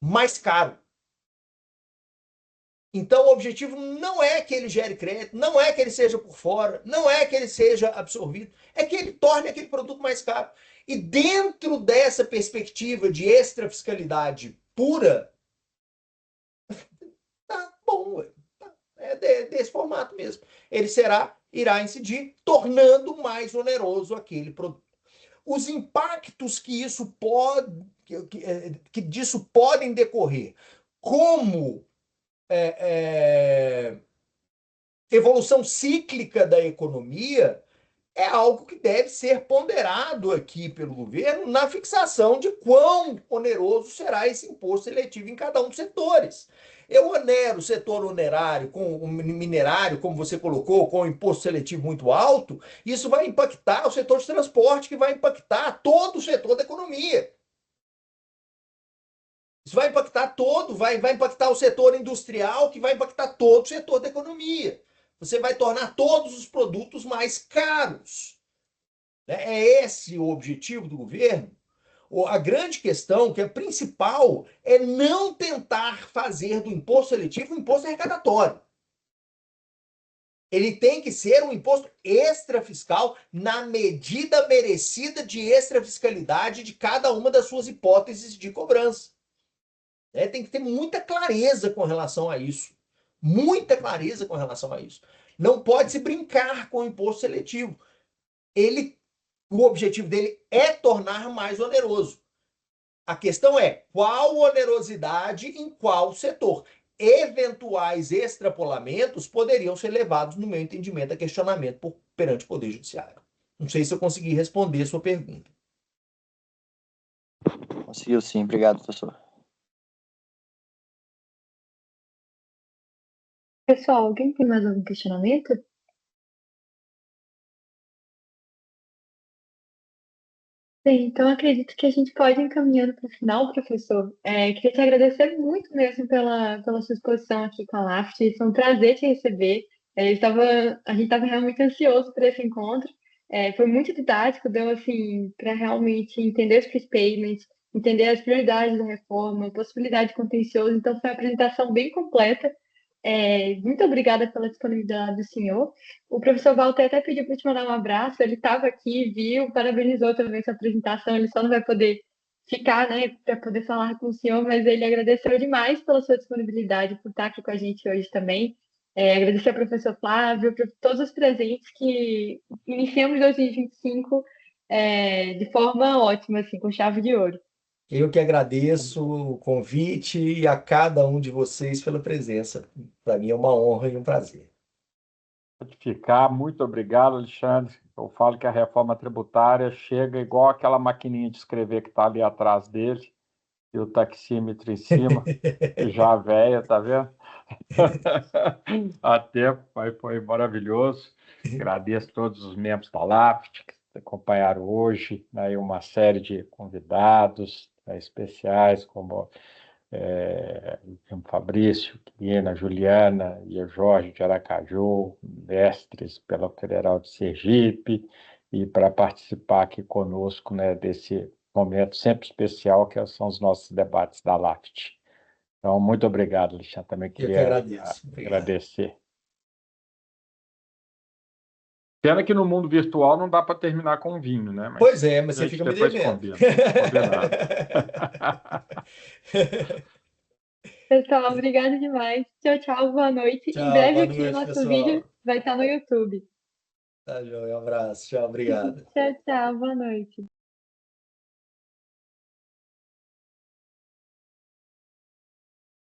mais caro. Então, o objetivo não é que ele gere crédito, não é que ele seja por fora, não é que ele seja absorvido, é que ele torne aquele produto mais caro. E dentro dessa perspectiva de extrafiscalidade pura, tá bom, é desse formato mesmo. Ele irá incidir, tornando mais oneroso aquele produto. os impactos que isso pode, que disso podem decorrer, como evolução cíclica da economia, é algo que deve ser ponderado aqui pelo governo na fixação de quão oneroso será esse imposto seletivo em cada um dos setores. Eu onero o setor onerário com o minerário, como você colocou, com o imposto seletivo muito alto, isso vai impactar o setor de transporte, que vai impactar todo o setor da economia. Isso vai impactar todo, vai impactar o setor industrial, que vai impactar todo o setor da economia. Você vai tornar todos os produtos mais caros. É esse o objetivo do governo? A grande questão, que é principal, é não tentar fazer do imposto seletivo um imposto arrecadatório. Ele tem que ser um imposto extrafiscal na medida merecida de extrafiscalidade de cada uma das suas hipóteses de cobrança. Tem que ter muita clareza com relação a isso. Muita clareza com relação a isso. Não pode se brincar com o imposto seletivo. O objetivo dele é tornar mais oneroso. A questão é qual onerosidade em qual setor. Eventuais extrapolamentos poderiam ser levados, no meu entendimento, a questionamento perante o Poder Judiciário. Não sei se eu consegui responder a sua pergunta. Conseguiu sim, obrigado, professor. Pessoal, alguém tem mais algum questionamento? Sim, então acredito que a gente pode ir encaminhando para o final, professor. Queria te agradecer muito mesmo pela sua exposição aqui com a LAFT. Foi um prazer te receber. A gente estava realmente ansioso por esse encontro. Foi muito didático, deu assim para realmente entender os pre-payments, entender as prioridades da reforma, possibilidade de contencioso. Então foi uma apresentação bem completa. Muito obrigada pela disponibilidade do senhor. O professor Walter até pediu para te mandar um abraço, ele estava aqui, viu, parabenizou também sua apresentação, ele só não vai poder ficar, né, para poder falar com o senhor, mas ele agradeceu demais pela sua disponibilidade, por estar aqui com a gente hoje também. Agradecer ao professor Flávio, por todos os presentes que iniciamos 2025 de forma ótima, assim, com chave de ouro. Eu que agradeço o convite e a cada um de vocês pela presença. Para mim é uma honra e um prazer. Muito obrigado, Alexandre. Eu falo que a reforma tributária chega igual aquela maquininha de escrever que está ali atrás dele, e o taxímetro em cima, e já velha, tá vendo? A tempo, foi maravilhoso. Agradeço a todos os membros da LAFT que acompanharam hoje, né, uma série de convidados especiais, como o Fabrício, Quirina, Juliana e o Jorge de Aracaju, mestres pela Federal de Sergipe, e para participar aqui conosco, né, desse momento sempre especial, que são os nossos debates da LAFT. Então, muito obrigado, Alexandre. Também Eu que queria agradeço. Obrigado. agradecer. Pena que no mundo virtual não dá para terminar com vinho, né? Pois é, mas a você gente fica me depois devendo. combina. Combinado. Pessoal, obrigada demais. Tchau, tchau, boa noite. Em Tchau, breve boa aqui o noite, nosso vídeo pessoal. vai estar no YouTube. Tá joia, um abraço. Tchau, obrigado. Tchau, tchau, boa noite.